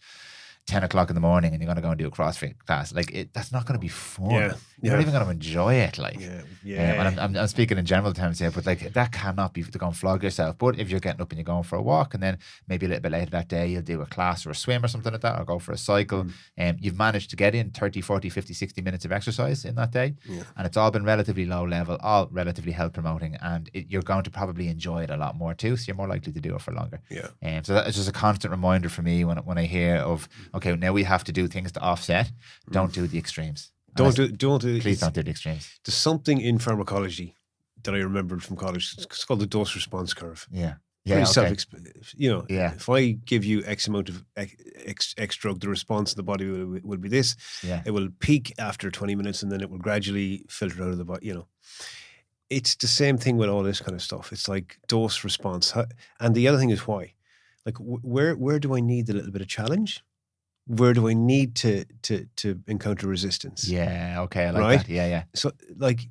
10 o'clock in the morning and you're going to go and do a CrossFit class, like that's not going to be fun. You're not even going to enjoy it. Like, and I'm speaking in general terms here, but like that cannot be to go and flog yourself. But if you're getting up and you're going for a walk, and then maybe a little bit later that day you'll do a class or a swim or something like that, or go for a cycle, and you've managed to get in 30, 40, 50, 60 minutes of exercise in that day, and it's all been relatively low level, all relatively health promoting, and you're going to probably enjoy it a lot more too, so you're more likely to do it for longer. So that's just a constant reminder for me when I hear of, okay, now we have to do things to offset. Don't do the extremes. Please don't do the extremes. There's something in pharmacology that I remembered from college. It's called the dose response curve. If I give you X amount of X drug, the response in the body will be this. It will peak after 20 minutes, and then it will gradually filter out of the body. It's the same thing with all this kind of stuff. It's like dose response. And the other thing is why. Like where do I need a little bit of challenge? Where do I need to encounter resistance? I like that. Yeah. So like,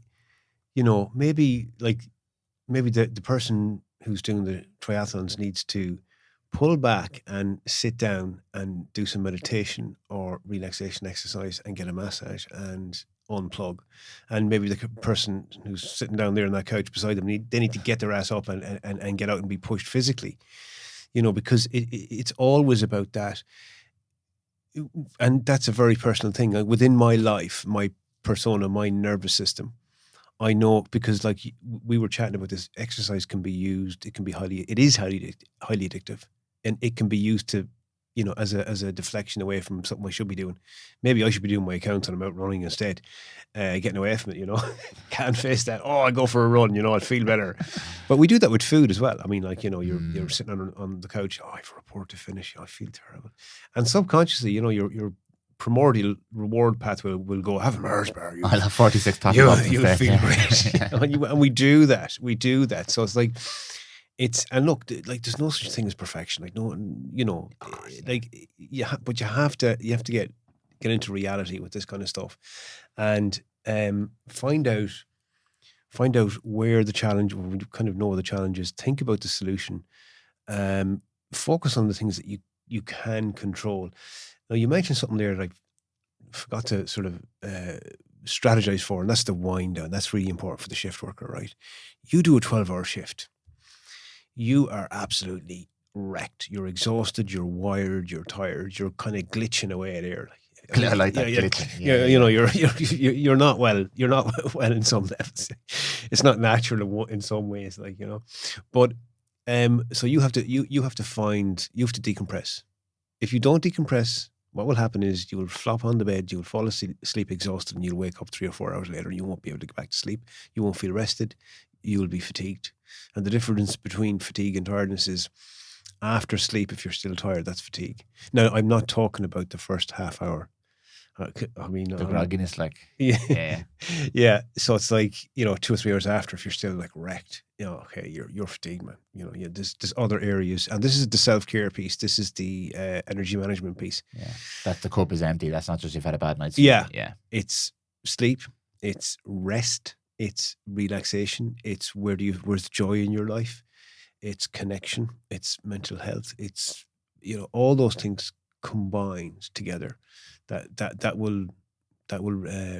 maybe the person who's doing the triathlons needs to pull back and sit down and do some meditation or relaxation exercise and get a massage and unplug. And maybe the person who's sitting down there on that couch beside them, they need to get their ass up and get out and be pushed physically, because it's always about that. And that's a very personal thing. Like within my life, my persona, my nervous system, I know, because like we were chatting about this, exercise can be used. It is highly addictive, and it can be used to, as a deflection away from something I should be doing. Maybe I should be doing my accounts and I'm out running instead, getting away from it. Can't face that. Oh, I go for a run. I'll feel better. But we do that with food as well. I mean, like you're sitting on the couch. Oh, I have a report to finish. I feel terrible, and subconsciously, your primordial reward pathway will go, have a Mars bar. I'll have 46 top you'll feel great. And we do that. So it's like, and look, like there's no such thing as perfection. Like but you have to get into reality with this kind of stuff, and find out where the challenge, when you kind of know where the challenge is, think about the solution, focus on the things that you can control. Now, you mentioned something there that I forgot to sort of strategize for, and that's the wind down. That's really important for the shift worker, right? You do a 12-hour shift. You are absolutely wrecked. You're exhausted, you're wired, you're tired, you're kind of glitching away there. I like that glitching. You're not well. You're not well in some levels. It's not natural in some ways, but so you have to decompress. If you don't decompress, what will happen is you will flop on the bed, you will fall asleep exhausted, and you'll wake up 3 or 4 hours later and you won't be able to get back to sleep. You won't feel rested. You will be fatigued. And the difference between fatigue and tiredness is after sleep, if you're still tired, that's fatigue. Now, I'm not talking about the first half hour. I mean, the grogginess, yeah. So it's like 2 or 3 hours after, if you're still like wrecked, okay, you're fatigued, man. There's other areas, and this is the self-care piece. This is the energy management piece. Yeah, that the cup is empty. That's not just you've had a bad night's sleep. Yeah, it's sleep, it's rest, it's relaxation, it's where's joy in your life, it's connection, it's mental health, it's, you know, all those things combined together that will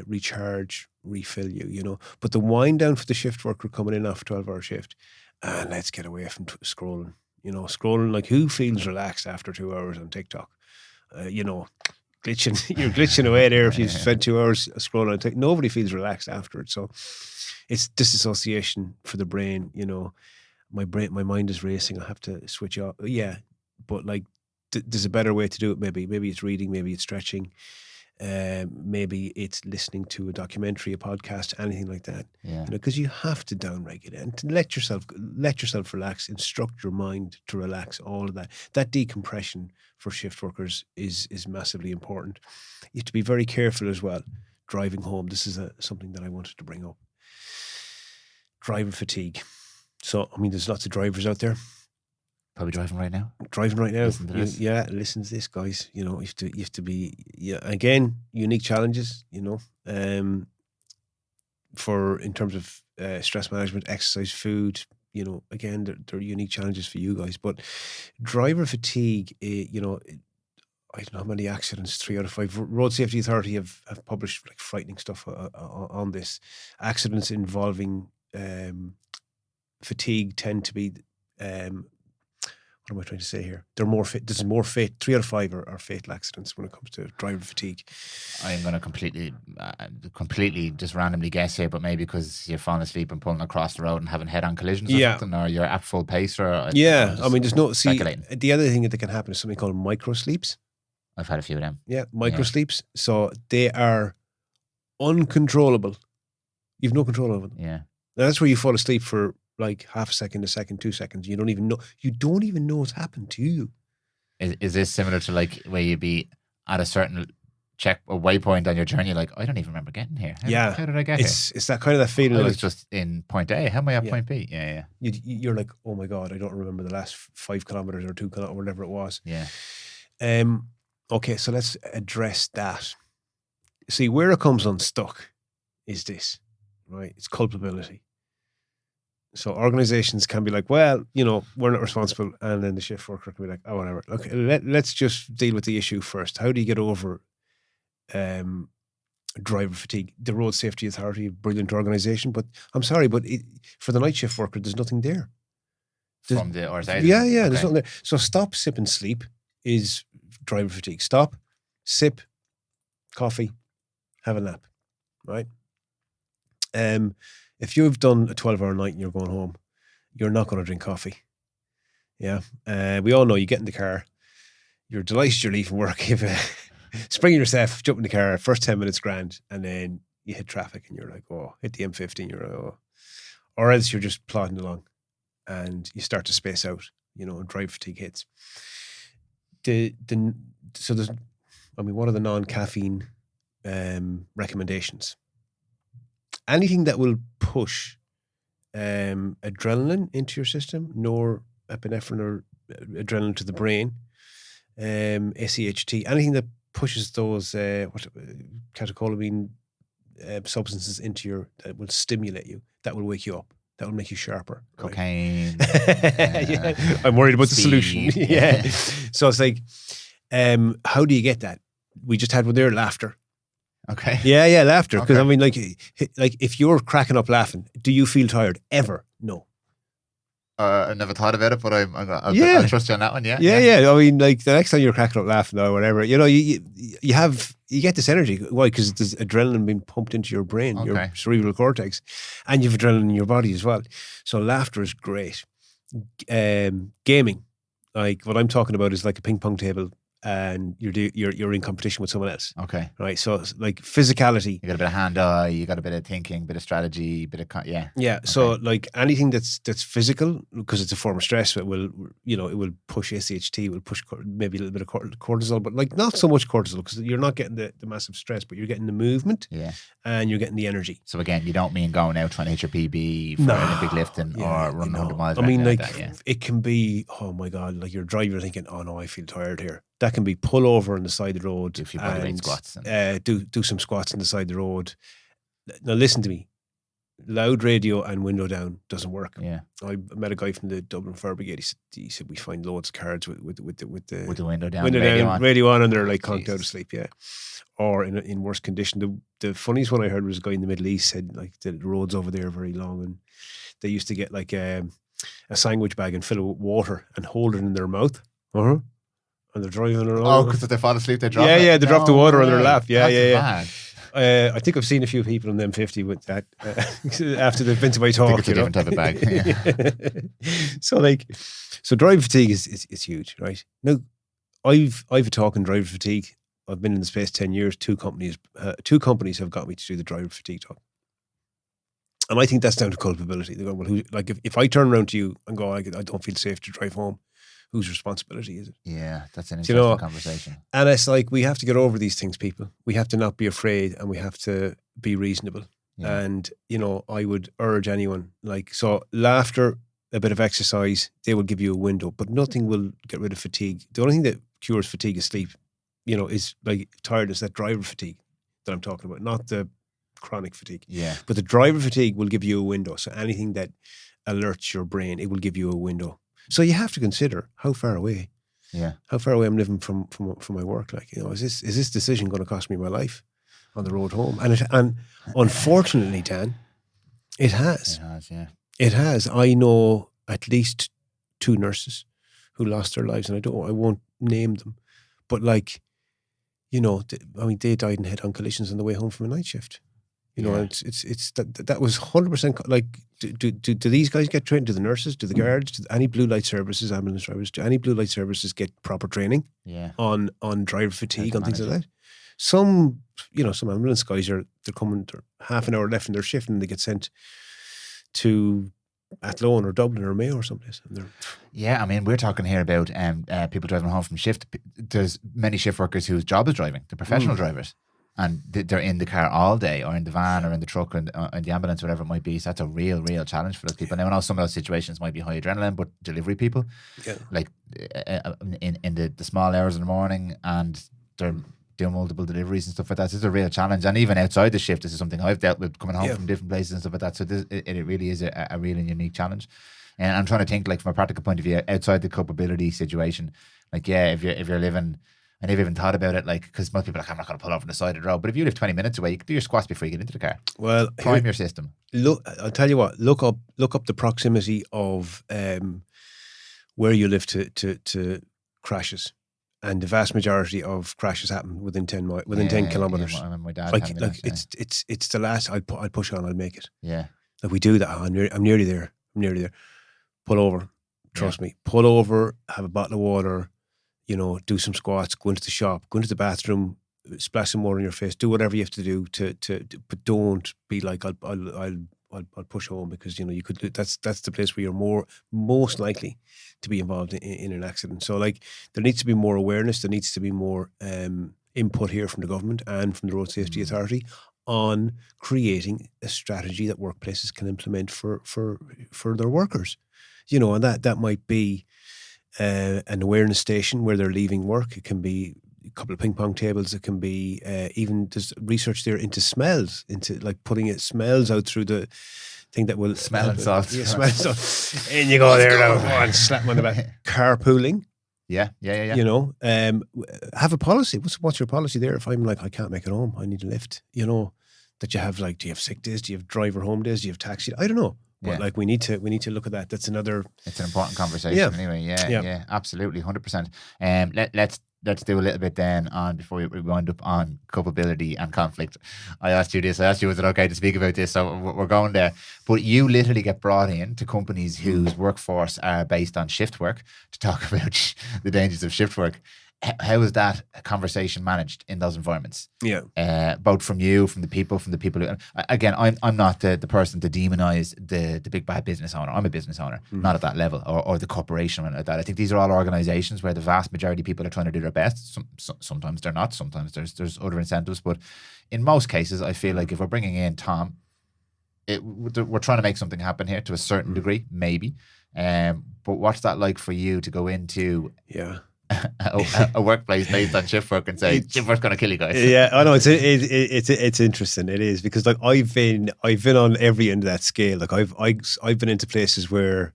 recharge, refill you, you know. But the wind down for the shift worker coming in after 12-hour shift, and let's get away from scrolling. You know, scrolling, like, who feels relaxed after 2 hours on TikTok? You know, you're glitching away there if you spend 2 hours scrolling on TikTok. Nobody feels relaxed after it. So it's disassociation for the brain, you know. My mind is racing. I have to switch off. Yeah, but like, there's a better way to do it. Maybe it's reading, maybe it's stretching, maybe it's listening to a documentary, a podcast, anything like that. Yeah. You know, because you have to downregulate and to let yourself relax. Instruct your mind to relax. All of that. That decompression for shift workers is massively important. You have to be very careful as well. Driving home. This is something that I wanted to bring up. Driver fatigue. So, I mean, there's lots of drivers out there. Probably driving right now. Listen to this. Yeah, listen to this, guys. You know, you have to be, yeah, again, unique challenges, you know, in terms of stress management, exercise, food, you know, again, they're unique challenges for you guys. But driver fatigue, you know, I don't know how many accidents, 3 out of 5. Road Safety Authority have published like frightening stuff on this. Accidents involving fatigue tend to be, what am I trying to say here? They're more fit. There's more fit. 3 out of 5 are fatal accidents when it comes to driver fatigue. I am going to completely just randomly guess here, but maybe because you're falling asleep and pulling across the road and having head-on collisions or something, or you're at full pace, or I mean, there's no the other thing that can happen is something called micro sleeps. I've had a few of them. Yeah, micro sleeps. So they are uncontrollable. You've no control over them. Yeah, now, that's where you fall asleep for like half a second, 2 seconds. You don't even know what's happened to you. Is this similar to like where you'd be at a certain waypoint on your journey, like, I don't even remember getting here. How did I get here? It's that kind of that feeling. I was just in point A. How am I at point B? Yeah. You're like, oh my God, I don't remember the last 5 kilometers or 2 kilometers, whatever it was. Yeah. Okay, so let's address that. See, where it comes unstuck is this, right? It's culpability. So organizations can be like, well, you know, we're not responsible. And then the shift worker can be like, oh, whatever. Okay, let's just deal with the issue first. How do you get over driver fatigue? The Road Safety Authority, brilliant organization, but I'm sorry, but for the night shift worker, there's nothing there. There's nothing there. So stop, sip, and sleep is driver fatigue. Stop, sip, coffee, have a nap, right? If you've done a 12-hour night and you're going home, you're not going to drink coffee. Yeah. We all know you get in the car, you're delighted you're leaving work, spring yourself, jump in the car, first 10 minutes grand, and then you hit traffic and you're like, oh, hit the M15, you're like, oh. Or else you're just plodding along and you start to space out, you know, and drive fatigue hits. So there's, I mean, what are the non-caffeine recommendations? Anything that will push adrenaline into your system, norepinephrine or adrenaline to the brain, SEHT, anything that pushes those catecholamine substances into that will stimulate you, that will wake you up, that will make you sharper. Cocaine. Yeah. I'm worried about the solution. Yeah. So it's like, how do you get that? We just had one there, laughter. Okay. Yeah, laughter. Because I mean, like if you're cracking up laughing, do you feel tired ever? No. I never thought about it, but I'll trust you on that one. Yeah. I mean, like the next time you're cracking up laughing or whatever, you know, you get this energy. Why? Because there's adrenaline being pumped into your brain, your cerebral cortex, and you've adrenaline in your body as well. So laughter is great. Gaming, like what I'm talking about, is like a ping pong table. And you're in competition with someone else. Okay. Right. So it's like physicality. You got a bit of hand-eye, you got a bit of thinking, bit of strategy, bit of Yeah. Okay. So like anything that's physical, because it's a form of stress, it will push SHT, will push maybe a little bit of cortisol, but like not so much cortisol, because you're not getting the massive stress, but you're getting the movement. Yeah. And you're getting the energy. So again, you don't mean going out trying to hit your PB for Olympic lifting or running 100 miles. I mean, it can be, oh my God, like you're driving, you're thinking, oh no, I feel tired here. That can be pull over on the side of the road. Do a few bodyweight squats. Do some squats on the side of the road. Now listen to me. loud radio and window down doesn't work. Yeah. I met a guy from the Dublin Fire Brigade. He said we find loads of cards with the window down, radio on, and they're like conked Jesus. out of sleep. Yeah, or in worse condition. The funniest one I heard was a guy in the Middle East said like the roads over there are very long, and they used to get like a sandwich bag and fill it with water and hold it in their mouth. And they're driving along. Oh, because if they fall asleep, they drop it. Yeah, they drop the water on their lap. Yeah, That's mad. I think I've seen a few people in the M50 with that after they've been to my talk. I think it's a different type of bag. Yeah. So driver fatigue is huge, right? Now, I've a talk on driver fatigue. I've been in the space 10 years. Two companies have got me to do the driver fatigue talk. And I think that's down to culpability. They go, well, if I turn around to you and go, I don't feel safe to drive home, whose responsibility is it? Yeah, that's an interesting conversation. And it's like, we have to get over these things, people. We have to not be afraid, and we have to be reasonable. Yeah. And, I would urge anyone, so laughter, a bit of exercise, they will give you a window, but nothing will get rid of fatigue. The only thing that cures fatigue is sleep, is like tiredness, that driver fatigue that I'm talking about, not the chronic fatigue. Yeah. But the driver fatigue will give you a window. So anything that alerts your brain, it will give you a window. So you have to consider how far away. Yeah. How far away I'm living from my work. Is this decision going to cost me my life on the road home? And unfortunately, Dan, it has. It has, yeah. It has. I know at least 2 nurses who lost their lives, and I won't name them, but they died in head-on collisions on the way home from a night shift. It's that was 100%. Like, do these guys get trained? Do the nurses? Do the guards? Do any blue light services, ambulance drivers? Do any blue light services get proper training? Yeah. On driver fatigue, on things like that. Some ambulance guys they're half an hour left in their shift, and they get sent to Athlone or Dublin or Mayo or someplace. Yeah, I mean, we're talking here about people driving home from shift. There's many shift workers whose job is driving. They're professional drivers. And they're in the car all day, or in the van, or in the truck, or in the ambulance, whatever it might be. So that's a real challenge for those people. Now, I know some of those situations might be high adrenaline, but delivery people, like in the small hours in the morning, and they're doing multiple deliveries and stuff like that. This is a real challenge. And even outside the shift, this is something I've dealt with, coming home from different places and stuff like that. So it really is a real and unique challenge. And I'm trying to think, like, from a practical point of view, outside the culpability situation, like, if you're living. And I've even thought about it, like, because most people are like, I'm not going to pull over on the side of the road. But if you live 20 minutes away, you can do your squats before you get into the car. Well, prime your system. Look, I'll tell you what. Look up the proximity of where you live to crashes, and the vast majority of crashes happen within 10 kilometers. Yeah, my dad it's the last. I'll push on. I'll make it. Yeah, like we do that. I'm nearly there. Pull over. Trust me. Pull over. Have a bottle of water. Do some squats, go into the shop, go into the bathroom, splash some water in your face, do whatever you have to do but don't be like, I'll push home, because you could. That's the place where you're most likely to be involved in an accident. So, like, there needs to be more awareness. There needs to be more input here from the government and from the Road Safety Authority on creating a strategy that workplaces can implement for their workers. And that might be an awareness station where they're leaving work. It can be a couple of ping pong tables. It can be even there's research there into smells, into like putting smells out through the thing that will smell and salt. Yeah, smell and salt. And you go there now and slap them on the back. Carpooling. Yeah. Have a policy. What's your policy there? If I'm like, I can't make it home, I need a lift. That you have, like, do you have sick days? Do you have driver home days? Do you have taxi? I don't know. But like, we need to look at that. That's another. It's an important conversation anyway. Yeah, absolutely, 100%. Let's do a little bit then on, before we wind up, on culpability and conflict. I asked you, was it okay to speak about this? So we're going there. But you literally get brought in to companies whose workforce are based on shift work to talk about the dangers of shift work. How is that conversation managed in those environments? Yeah. Both from you, from the people who, again, I'm not the person to demonize the big bad business owner. I'm a business owner, not at that level, or the corporation or like that. I think these are all organizations where the vast majority of people are trying to do their best. Sometimes they're not. Sometimes there's other incentives. But in most cases, I feel like if we're bringing in Tom, we're trying to make something happen here to a certain degree, maybe. But what's that like for you to go into a workplace based on shift work and say shift work's going to kill you guys. Yeah, I know it's interesting. It is, because like I've been on every end of that scale. Like I've been into places where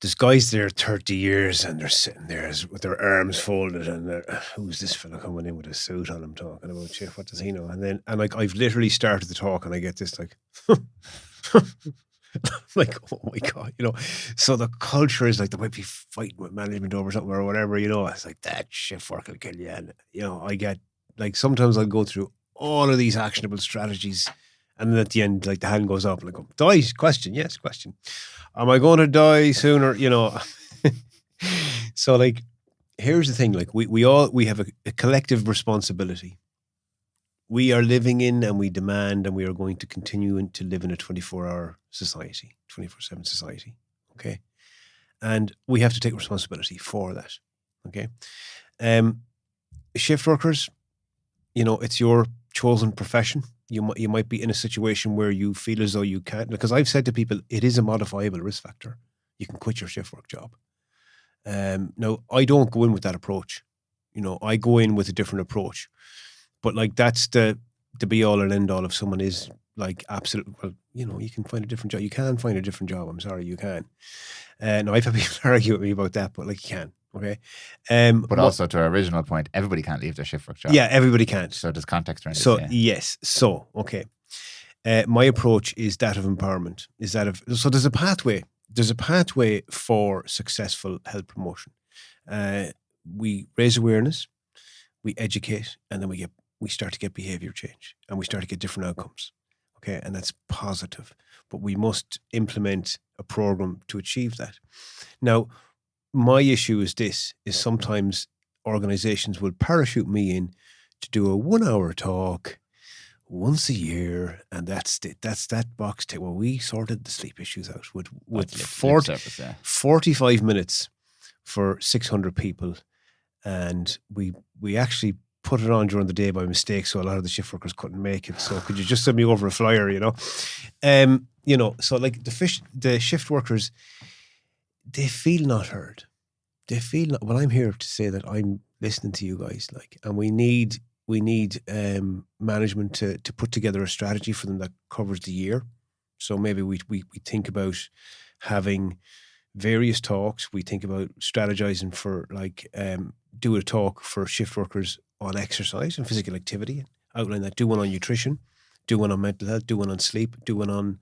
there's guys there 30 years and they're sitting there with their arms folded and they're, who's this fella coming in with a suit on him talking about shift? What does he know? And like I've literally started the talk and I get this like like, oh my God, so the culture is like, they might be fighting with management over something or whatever, it's like, that shift work will kill you. And, I get, like, sometimes I'll go through all of these actionable strategies and then at the end, like, the hand goes up and I go, die, question, yes, question. Am I going to die sooner? So like, here's the thing, like we have a collective responsibility. We are living in and we demand and we are going to continue to live in a 24-hour society, 24/7 society, okay? And we have to take responsibility for that, okay? Shift workers, it's your chosen profession. You might be in a situation where you feel as though you can't, because I've said to people, it is a modifiable risk factor. You can quit your shift work job. Now, I don't go in with that approach. I go in with a different approach. But like, that's the be all and end all. If someone is like absolutely, well, you can find a different job. You can find a different job. I'm sorry, you can. No, I've had people argue with me about that, but like, you can. Okay. But also to our original point, everybody can't leave their shift work job. Yeah, everybody can't. So there's context around so, it. Yeah. Yes. So, okay. My approach is that of empowerment. So there's a pathway. There's a pathway for successful health promotion. We raise awareness, we educate, and then we start to get behavior change and we start to get different outcomes. Okay. And that's positive, but we must implement a program to achieve that. Now, my issue is sometimes organizations will parachute me in to do a 1-hour talk once a year. And that's it. That's that box tick. Well, we sorted the sleep issues out with 45 minutes for 600 people. And we actually put it on during the day by mistake, so a lot of the shift workers couldn't make it. So could you just send me over a flyer, So like the shift workers, they feel not heard. They feel not, well, I'm here to say that I'm listening to you guys, like, and we need management to put together a strategy for them that covers the year. So maybe we think about having various talks. We think about strategizing for like do a talk for shift workers on exercise and physical activity, outline that, do one on nutrition, do one on mental health, do one on sleep, do one on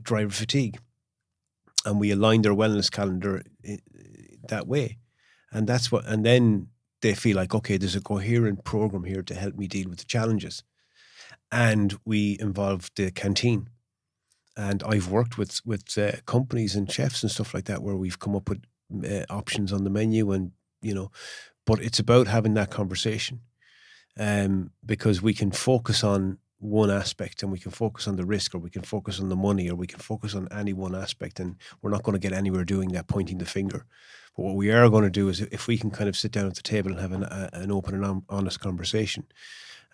driver fatigue. And we align their wellness calendar that way. And then they feel like, okay, there's a coherent program here to help me deal with the challenges. And we involve the canteen. And I've worked with companies and chefs and stuff like that where we've come up with options on the menu and, but it's about having that conversation because we can focus on one aspect and we can focus on the risk or we can focus on the money or we can focus on any one aspect and we're not going to get anywhere doing that, pointing the finger. But what we are going to do is if we can kind of sit down at the table and have an open and honest conversation.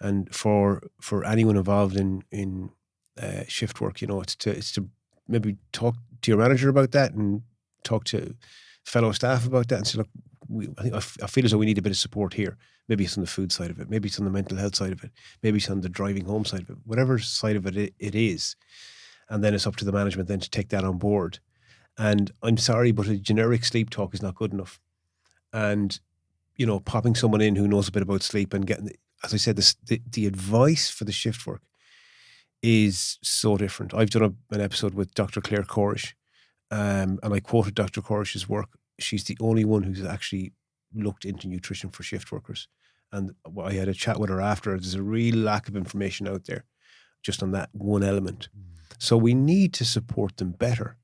And for anyone involved in shift work, it's to maybe talk to your manager about that and talk to fellow staff about that and say, look, I feel as though we need a bit of support here. Maybe it's on the food side of it. Maybe it's on the mental health side of it. Maybe it's on the driving home side of it. Whatever side of it is. And then it's up to the management then to take that on board. And I'm sorry, but a generic sleep talk is not good enough. And, popping someone in who knows a bit about sleep and getting, as I said, the advice for the shift work is so different. I've done an episode with Dr. Claire Corish, and I quoted Dr. Corish's work. She's the only one who's actually looked into nutrition for shift workers. And I had a chat with her after. There's a real lack of information out there just on that one element. So we need to support them better.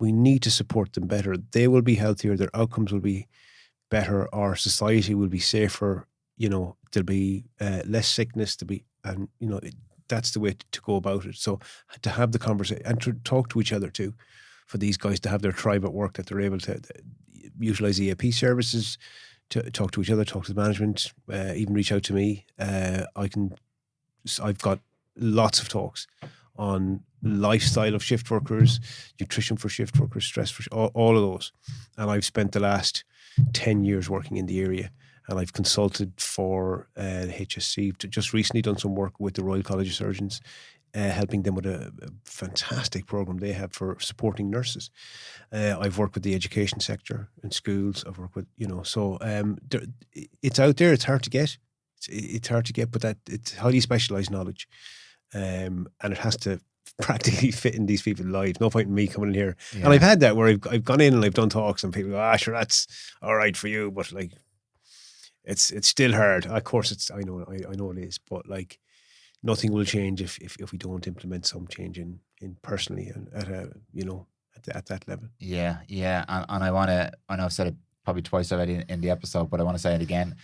They will be healthier. Their outcomes will be better. Our society will be safer. There'll be less sickness that's the way to go about it. So to have the conversation and to talk to each other too, for these guys to have their tribe at work, that they're able to utilize EAP services, to talk to each other, talk to the management, even reach out to me. I've got lots of talks on lifestyle of shift workers, nutrition for shift workers, stress for all of those. And I've spent the last 10 years working in the area. And I've consulted for HSC. Just recently done some work with the Royal College of Surgeons, helping them with a fantastic program they have for supporting nurses. I've worked with the education sector in schools. I've worked with, so it's out there. It's hard to get. It's hard to get, but it's highly specialised knowledge. And it has to practically fit in these people's lives. No point in me coming in here. Yeah. And I've had that where I've gone in and I've done talks and people go, sure, that's all right for you, but like, it's still hard. Of course, I know it is, but like, nothing will change if we don't implement some change in personally and at that level. Yeah, and I know I've said it probably twice already in the episode, but I want to say it again.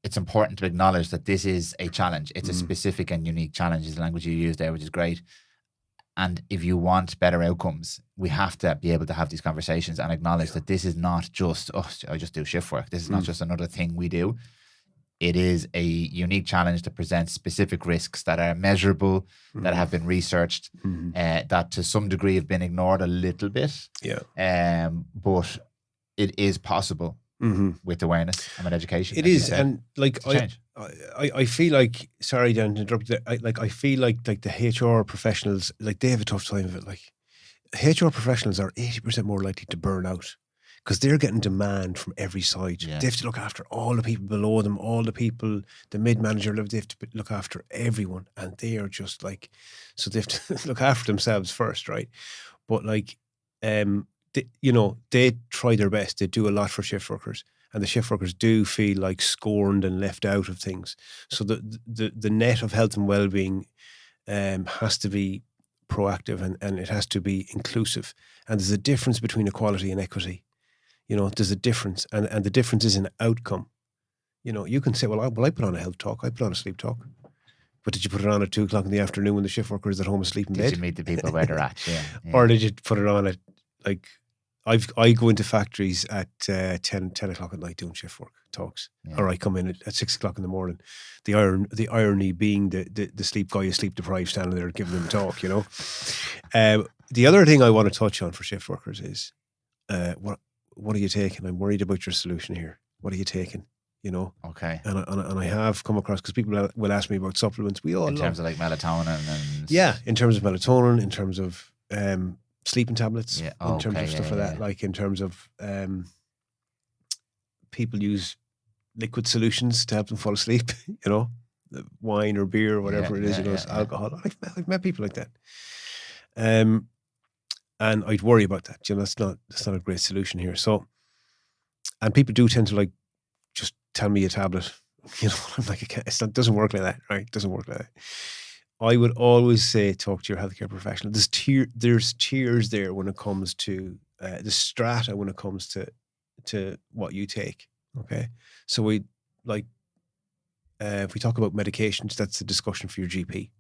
It's important to acknowledge that this is a challenge. It's a specific and unique challenge, is the language you use there, which is great. And if you want better outcomes, we have to be able to have these conversations and acknowledge that this is not just, I just do shift work. This is not just another thing we do. It is a unique challenge that presents specific risks that are measurable, that have been researched, that to some degree have been ignored a little bit. Yeah. But it is possible with awareness and with education. It is, and like I feel like, sorry to interrupt you, I feel like the HR professionals, like they have a tough time of it. Like HR professionals are 80% more likely to burn out because they're getting demand from every side. Yeah. They have to look after all the people below them, all the people, the mid-manager level, they have to look after everyone. And they are just like, so they have to look after themselves first, right? But like, they try their best. They do a lot for shift workers. And the shift workers do feel like scorned and left out of things. So the net of health and well-being has to be proactive and it has to be inclusive. And there's a difference between equality and equity. There's a difference. And the difference is an outcome. You can say, well, I put on a health talk. I put on a sleep talk. But did you put it on at 2:00 in the afternoon when the shift worker is at home asleep in bed? Did you meet the people where they're at? Yeah. Or did you put it on at, like, I go into factories at 10 o'clock at night doing shift work talks, or I come in at 6:00 in the morning. The irony being the sleep guy is sleep deprived, standing there giving them a talk. The other thing I want to touch on for shift workers is what are you taking? I'm worried about your solution here. What are you taking? Okay. And I have come across, because people will ask me about supplements. We all in terms of like melatonin and in terms of melatonin, in terms of sleeping tablets, in terms of stuff like that. Like in terms of people use liquid solutions to help them fall asleep, wine or beer or whatever it is, alcohol. I've met people like that. And I'd worry about that. That's not a great solution here. So, and people do tend to like just tell me a tablet. I'm like, it doesn't work like that, right? It doesn't work like that. I would always say talk to your healthcare professional. There's tiers there when it comes to the strata when it comes to what you take. Okay, so we like if we talk about medications, that's a discussion for your GP.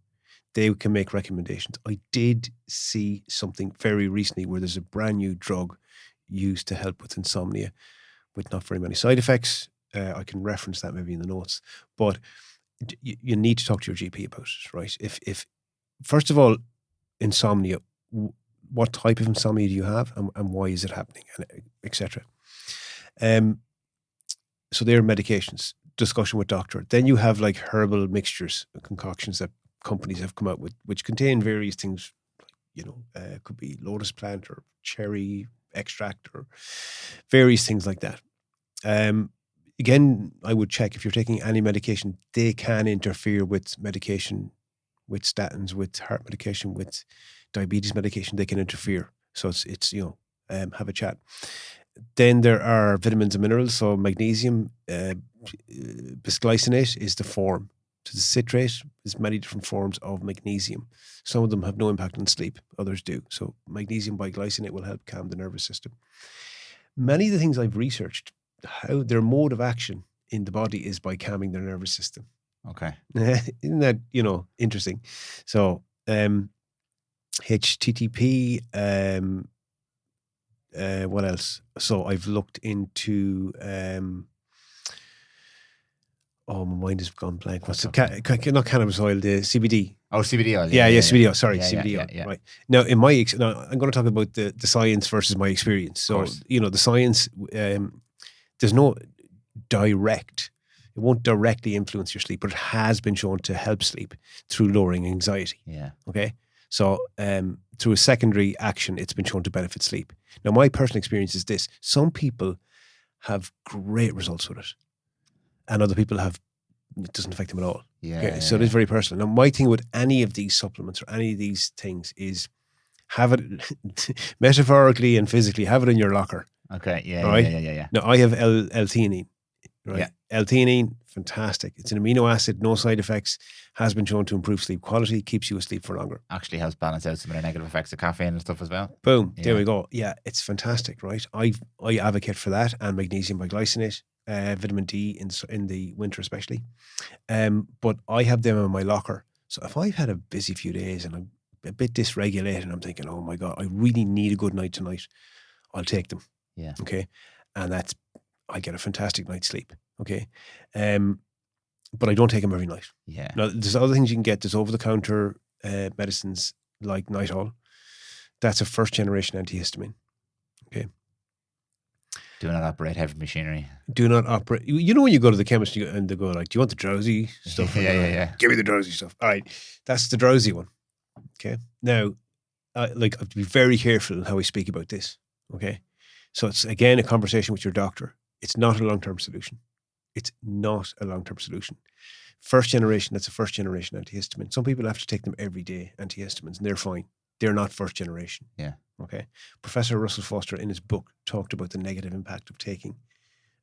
They can make recommendations. I did see something very recently where there's a brand new drug used to help with insomnia, with not very many side effects. I can reference that maybe in the notes, but you need to talk to your GP about it, right? If first of all, insomnia, what type of insomnia do you have and why is it happening, and etc. So they're medications, discussion with doctor. Then you have like herbal mixtures, concoctions that companies have come out with, which contain various things, could be lotus plant or cherry extract or various things like that. Again, I would check if you're taking any medication. They can interfere with medication, with statins, with heart medication, with diabetes medication. They can interfere. So it's have a chat. Then there are vitamins and minerals. So magnesium, bisglycinate is the form. So the citrate is many different forms of magnesium. Some of them have no impact on sleep. Others do. So magnesium biglycinate will help calm the nervous system. Many of the things I've researched, how their mode of action in the body is by calming their nervous system. Okay. Isn't that, interesting? So, HTTP, what else? So I've looked into, Oh, my mind has gone blank. What's the not cannabis oil? The CBD. Oh, CBD oil. Yeah, CBD oil. Sorry, Yeah, CBD oil. yeah. Right now, in my now, I'm going to talk about the science versus my experience. So the science, there's no direct. It won't directly influence your sleep, but it has been shown to help sleep through lowering anxiety. Yeah. Okay. So through a secondary action, it's been shown to benefit sleep. Now, my personal experience is this: some people have great results with it, and other people it doesn't affect them at all. Yeah. Okay, so it is very personal. Now, my thing with any of these supplements or any of these things is have it metaphorically and physically, have it in your locker. Okay. Yeah. Right? Yeah. Now, I have L-theanine. Right? Yeah. L-theanine, fantastic. It's an amino acid, no side effects, has been shown to improve sleep quality, keeps you asleep for longer. Actually helps balance out some of the negative effects of caffeine and stuff as well. Boom. There we go. Yeah, it's fantastic, right? I advocate for that, and magnesium biglycinate, vitamin D in the winter especially. But I have them in my locker. So if I've had a busy few days and I'm a bit dysregulated and I'm thinking, oh my God, I really need a good night tonight, I'll take them. Yeah. Okay. And I get a fantastic night's sleep. Okay. But I don't take them every night. Yeah. Now, there's other things you can get. There's over-the-counter medicines like Nitol. That's a first-generation antihistamine. Okay. Do not operate heavy machinery. Do not operate. You know when you go to the chemist and they go like, do you want the drowsy stuff? Yeah. Give me the drowsy stuff. All right. That's the drowsy one. Okay. Now, I have to be very careful in how we speak about this. Okay. So it's, again, a conversation with your doctor. It's not a long-term solution. It's not a long-term solution. First generation, that's a first generation antihistamine. Some people have to take them every day, antihistamines, and they're fine. They're not first generation. Yeah. Okay. Professor Russell Foster in his book talked about the negative impact of taking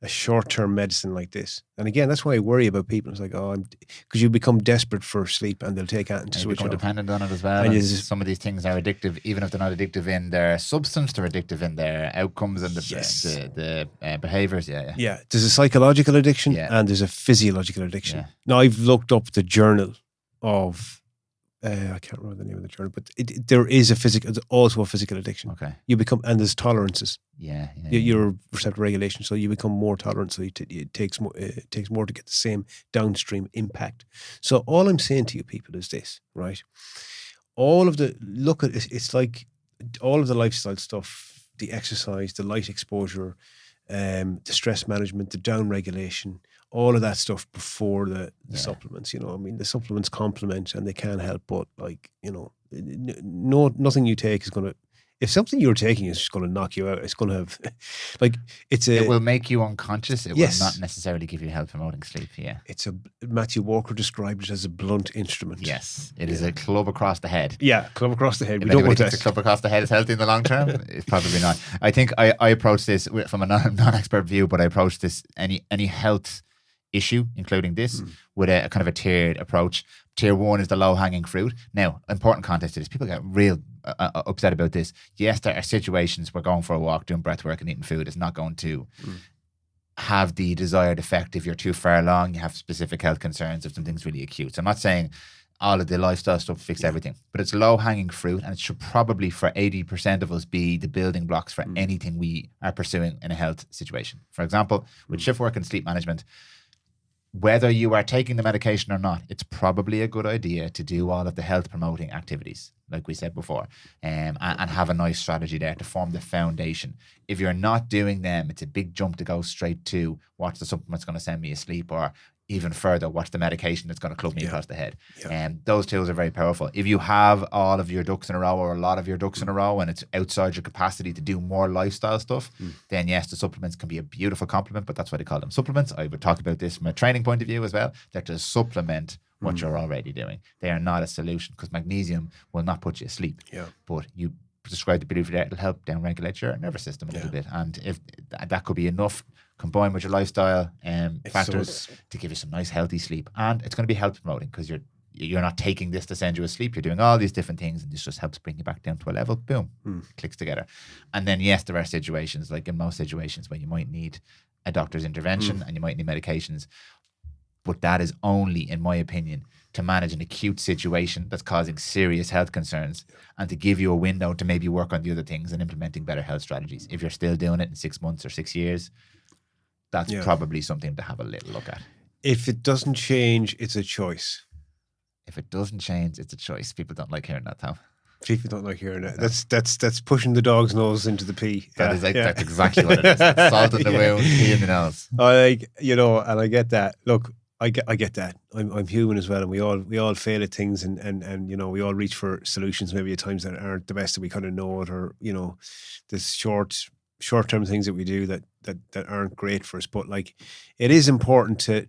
a short-term medicine like this. And again, that's why I worry about people. It's like, because you become desperate for sleep and they'll take anything to switch off. Dependent on it as well. And some of these things are addictive, even if they're not addictive in their substance, they're addictive in their outcomes and the behaviors. Yeah. There's a psychological addiction Yeah. and there's a physiological addiction. Yeah. Now, I've looked up the journal of I can't remember the name of the journal, but there is also a physical addiction. Okay. You become, and there's tolerances. Yeah. Your receptor regulation, so you become more tolerant. So it takes more to get the same downstream impact. So all I'm saying to you people is this, right? It's like all of the lifestyle stuff, the exercise, the light exposure, the stress management, the down regulation, all of that stuff before the supplements. I mean, the supplements complement and they can help, but nothing you take is going to, if something you're taking is just going to knock you out, it's going to have, it will make you unconscious. It will not necessarily give you health promoting sleep. Yeah. Matthew Walker described it as a blunt instrument. Yes. It is a club across the head. Yeah. Club across the head. We don't want that. A club across the head is healthy in the long term. It's probably not. I think I approach this from a non-expert view, but I approach this, any health issue, including this, with a kind of a tiered approach. Tier 1 is the low-hanging fruit. Now, important context to this, people get real upset about this. Yes, there are situations where going for a walk, doing breath work and eating food is not going to have the desired effect if you're too far along, you have specific health concerns, if something's really acute. So I'm not saying all of the lifestyle stuff fix everything, but it's low-hanging fruit, and it should probably, for 80% of us, be the building blocks for anything we are pursuing in a health situation. For example, with shift work and sleep management, whether you are taking the medication or not, it's probably a good idea to do all of the health promoting activities, like we said before, and have a nice strategy there to form the foundation. If you're not doing them, it's a big jump to go straight to what's the supplement's going to send me asleep, or even further, what's the medication that's going to club me across the head. And those tools are very powerful. If you have all of your ducks in a row, or a lot of your ducks in a row, and it's outside your capacity to do more lifestyle stuff, then yes, the supplements can be a beautiful complement, but that's why they call them supplements. I would talk about this from a training point of view as well. They're to supplement what you're already doing. They are not a solution, because magnesium will not put you asleep. But you prescribe the belief that it'll help down-regulate your nervous system a little bit. And if that could be enough, combined with your lifestyle factors, to give you some nice healthy sleep. And it's going to be health promoting, because you're not taking this to send you asleep. You're doing all these different things, and this just helps bring you back down to a level. Boom, clicks together. And then yes, there are situations, like in most situations, where you might need a doctor's intervention and you might need medications. But that is only, in my opinion, to manage an acute situation that's causing serious health concerns, and to give you a window to maybe work on the other things and implementing better health strategies. If you're still doing it in 6 months or 6 years, that's probably something to have a little look at. If it doesn't change, it's a choice. If it doesn't change, it's a choice. People don't like hearing that, Tom. People don't like hearing that. That's pushing the dog's nose into the pea. That's exactly what it is. It's salt in the wound, pea in the nose. And I get that. Look, I get that. I'm human as well, and we all fail at things, and we all reach for solutions maybe at times that aren't the best that we kind of know it, or there's short-term things that we do that aren't great for us. But like, it is important to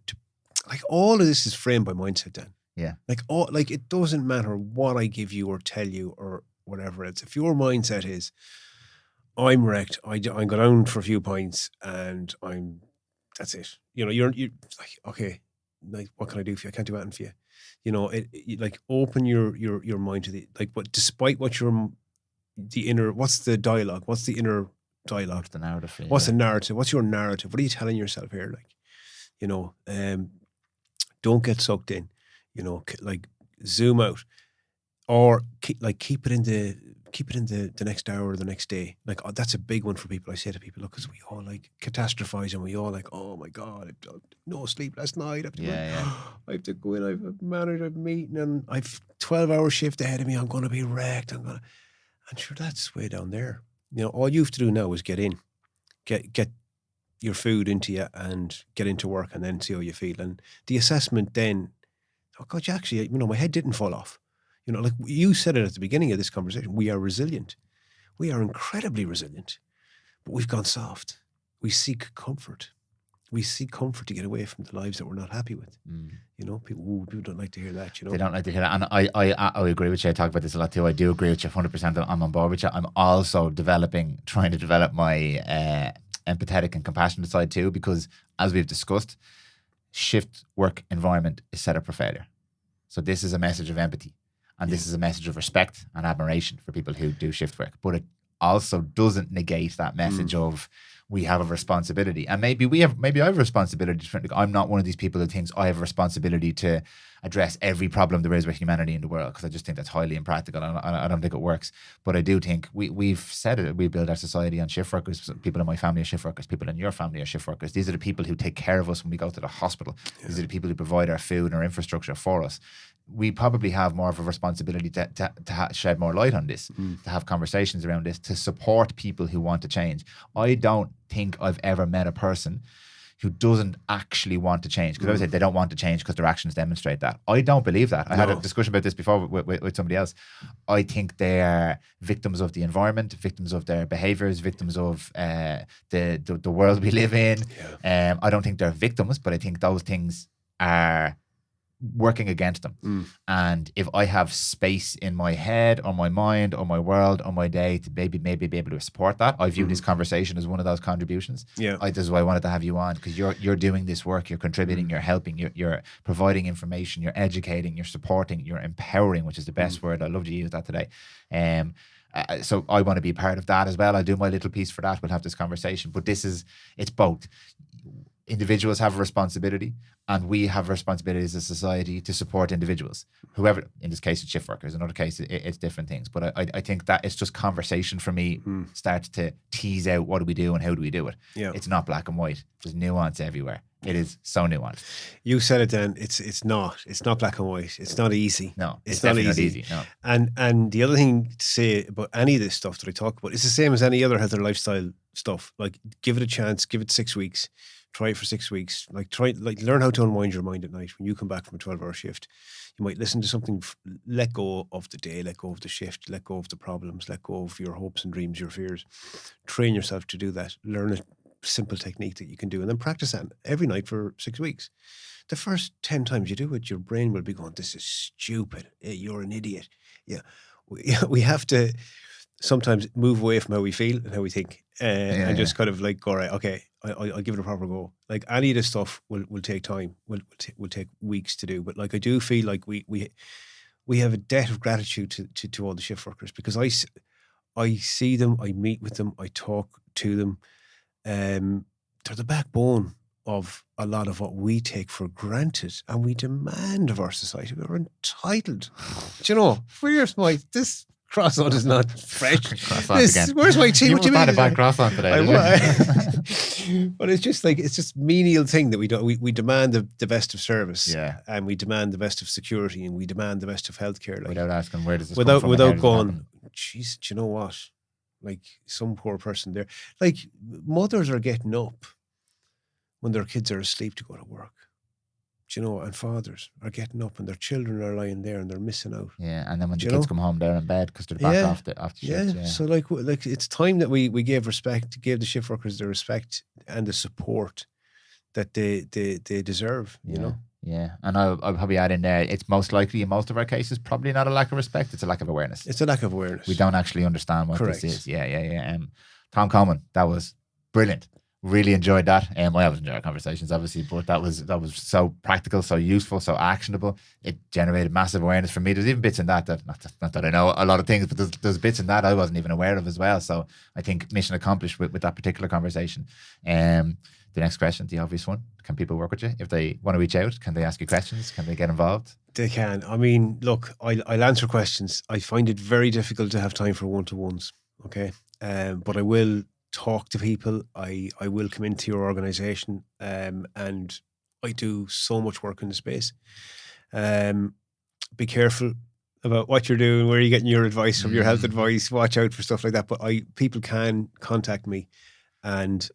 like, all of this is framed by mindset, Dan. Yeah. Like it doesn't matter what I give you or tell you or whatever else. If your mindset is, I'm wrecked, I go down for a few pints and that's it. You're like, okay, like, what can I do for you? I can't do anything for you. Like, open your mind to but despite what what's the dialogue? What's the inner dialogue? What's the narrative for you? What's the narrative? What's your narrative? What are you telling yourself here? Like, don't get sucked in, like, zoom out, or keep it in the next hour or the next day. Like, that's a big one for people. I say to people, look, because we all like catastrophize, and we all like, oh my God, no sleep last night. I have to go in, I've managed a meeting, and I've 12-hour shift ahead of me. I'm going to be wrecked. And sure, that's way down there. All you have to do now is get in, get your food into you, and get into work, and then see how you feel. And the assessment then, oh God, actually, my head didn't fall off. Like you said it at the beginning of this conversation, we are resilient. We are incredibly resilient, but we've gone soft. We seek comfort. We seek comfort to get away from the lives that we're not happy with. People don't like to hear that. They don't like to hear that. And I agree with you. I talk about this a lot too. I do agree with you 100%. I'm on board with you. I'm also trying to develop my empathetic and compassionate side too, because as we've discussed, shift work environment is set up for failure. So this is a message of empathy. And this is a message of respect and admiration for people who do shift work. But it also doesn't negate that message of, we have a responsibility. And maybe I have a responsibility. I'm not one of these people who thinks I have a responsibility to address every problem there is with humanity in the world, because I just think that's highly impractical, and I don't think it works. But I do think we've said it. We build our society on shift workers. People in my family are shift workers. People in your family are shift workers. These are the people who take care of us when we go to the hospital. Yeah. These are the people who provide our food and our infrastructure for us. We probably have more of a responsibility to shed more light on this, to have conversations around this, to support people who want to change. I don't think I've ever met a person who doesn't actually want to change, because I would say they don't want to change because their actions demonstrate that. I don't believe that. I had a discussion about this before with somebody else. I think they are victims of the environment, victims of their behaviors, victims of the world we live in. Yeah. I don't think they're victims, but I think those things are working against them. And if I have space in my head or my mind or my world or my day to maybe be able to support that, I view this conversation as one of those contributions. Yeah, this is why I wanted to have you on, because you're doing this work, you're contributing, you're helping, you're providing information, you're educating, you're supporting, you're empowering, which is the best word. I love to use that today. So I want to be part of that as well. I'll do my little piece for that. We'll have this conversation. But it's both. Individuals have a responsibility, and we have a responsibility as a society to support individuals. Whoever, in this case, it's shift workers. In other cases, it's different things. But I think that it's just conversation for me starts to tease out what do we do and how do we do it. Yeah. It's not black and white. There's nuance everywhere. It is so nuanced. You said it then. It's not black and white. It's not easy. No, it's not easy. No. And the other thing to say about any of this stuff that I talk about, it's the same as any other health or lifestyle stuff. Like, give it a chance. Give it 6 weeks. Try it for 6 weeks. Learn how to unwind your mind at night when you come back from a 12-hour shift. You might listen to something, let go of the day, let go of the shift, let go of the problems, let go of your hopes and dreams, your fears. Train yourself to do that. Learn a simple technique that you can do, and then practice that every night for 6 weeks. The first 10 times you do it, your brain will be going, this is stupid. You're an idiot. Yeah. We have to sometimes move away from how we feel and how we think, and just kind of like, all right, okay, I'll give it a proper go. Like, any of this stuff will take time, will take weeks to do. But like, I do feel like we have a debt of gratitude to all the shift workers, because I see them, I meet with them, I talk to them. They're the backbone of a lot of what we take for granted and we demand of our society. We're entitled. Do you know, where's this Croissant is not fresh. Croissant again. Where's my tea? You What do you must mean? have had a bad croissant today. But it's just menial thing that we don't. We demand the best of service, Yeah. and we demand the best of security, and we demand the best of healthcare. Like, Without asking where does this come from and how without does it going, happen? jeez, do you know what? Like some poor person there. Like mothers are getting up when their kids are asleep to go to work. Do you know? And fathers are getting up and their children are lying there and they're missing out. Yeah, and then when Do the you kids know? come home, they're in bed because they're back Yeah. off the Yeah. shift. Yeah. So like it's time that we gave the shift workers the respect and the support that they deserve. You know. Yeah, and I'll probably add in there, it's most likely in most of our cases probably not a lack of respect, it's a lack of awareness. It's a lack of awareness. We don't actually understand what Correct. this is. Yeah. Tom Coleman, that was brilliant. Really enjoyed that. I always enjoy our conversations, obviously, but that was so practical, so useful, so actionable. It generated massive awareness for me. There's even bits in that not that I know a lot of things, but there's bits in that I wasn't even aware of as well. So I think mission accomplished with that particular conversation. The next question, the obvious one: can people work with you if they want to reach out? Can they ask you questions? Can they get involved? They can. I mean, look, I'll answer questions. I find it very difficult to have time for one-to-ones. Okay, but I will talk to people. I will come into your organisation, and I do so much work in the space. Be careful about what you're doing, where you're getting your advice from, your health advice. Watch out for stuff like that. But people can contact me, and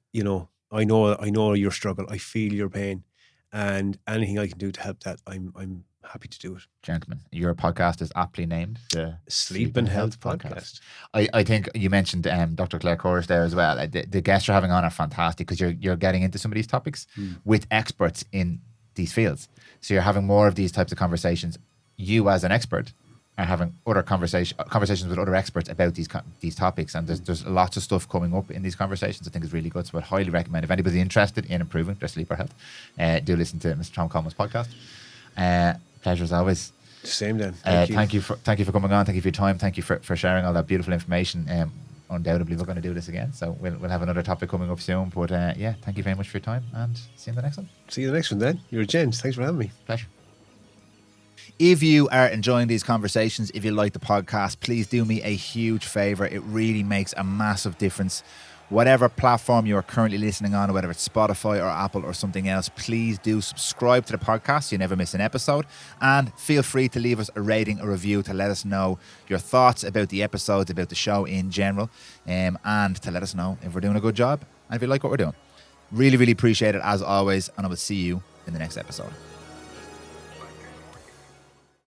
I know your struggle. I feel your pain, and anything I can do to help that, I'm happy to do it. Gentlemen, your podcast is aptly named the Sleep and Health Podcast. I think you mentioned Dr. Claire Corrish there as well. The guests you're having on are fantastic because you're getting into some of these topics with experts in these fields. So you're having more of these types of conversations. You as an expert are having other conversations with other experts about these topics, and there's lots of stuff coming up in these conversations. I think is really good. So I'd highly recommend, if anybody's interested in improving their sleep or health, do listen to Mr. Tom Coleman's podcast. Pleasure as always. Same then. Thank you for coming on. Thank you for your time. Thank you for sharing all that beautiful information. Undoubtedly, we're going to do this again. So we'll have another topic coming up soon. But thank you very much for your time, and see you in the next one. See you in the next one then. You're a gent. Thanks for having me. Pleasure. If you are enjoying these conversations, if you like the podcast, please do me a huge favor. It really makes a massive difference. Whatever platform you are currently listening on, whether it's Spotify or Apple or something else, please do subscribe to the podcast so you never miss an episode. And feel free to leave us a rating, a review to let us know your thoughts about the episodes, about the show in general, and to let us know if we're doing a good job and if you like what we're doing. Really, really appreciate it as always, and I will see you in the next episode.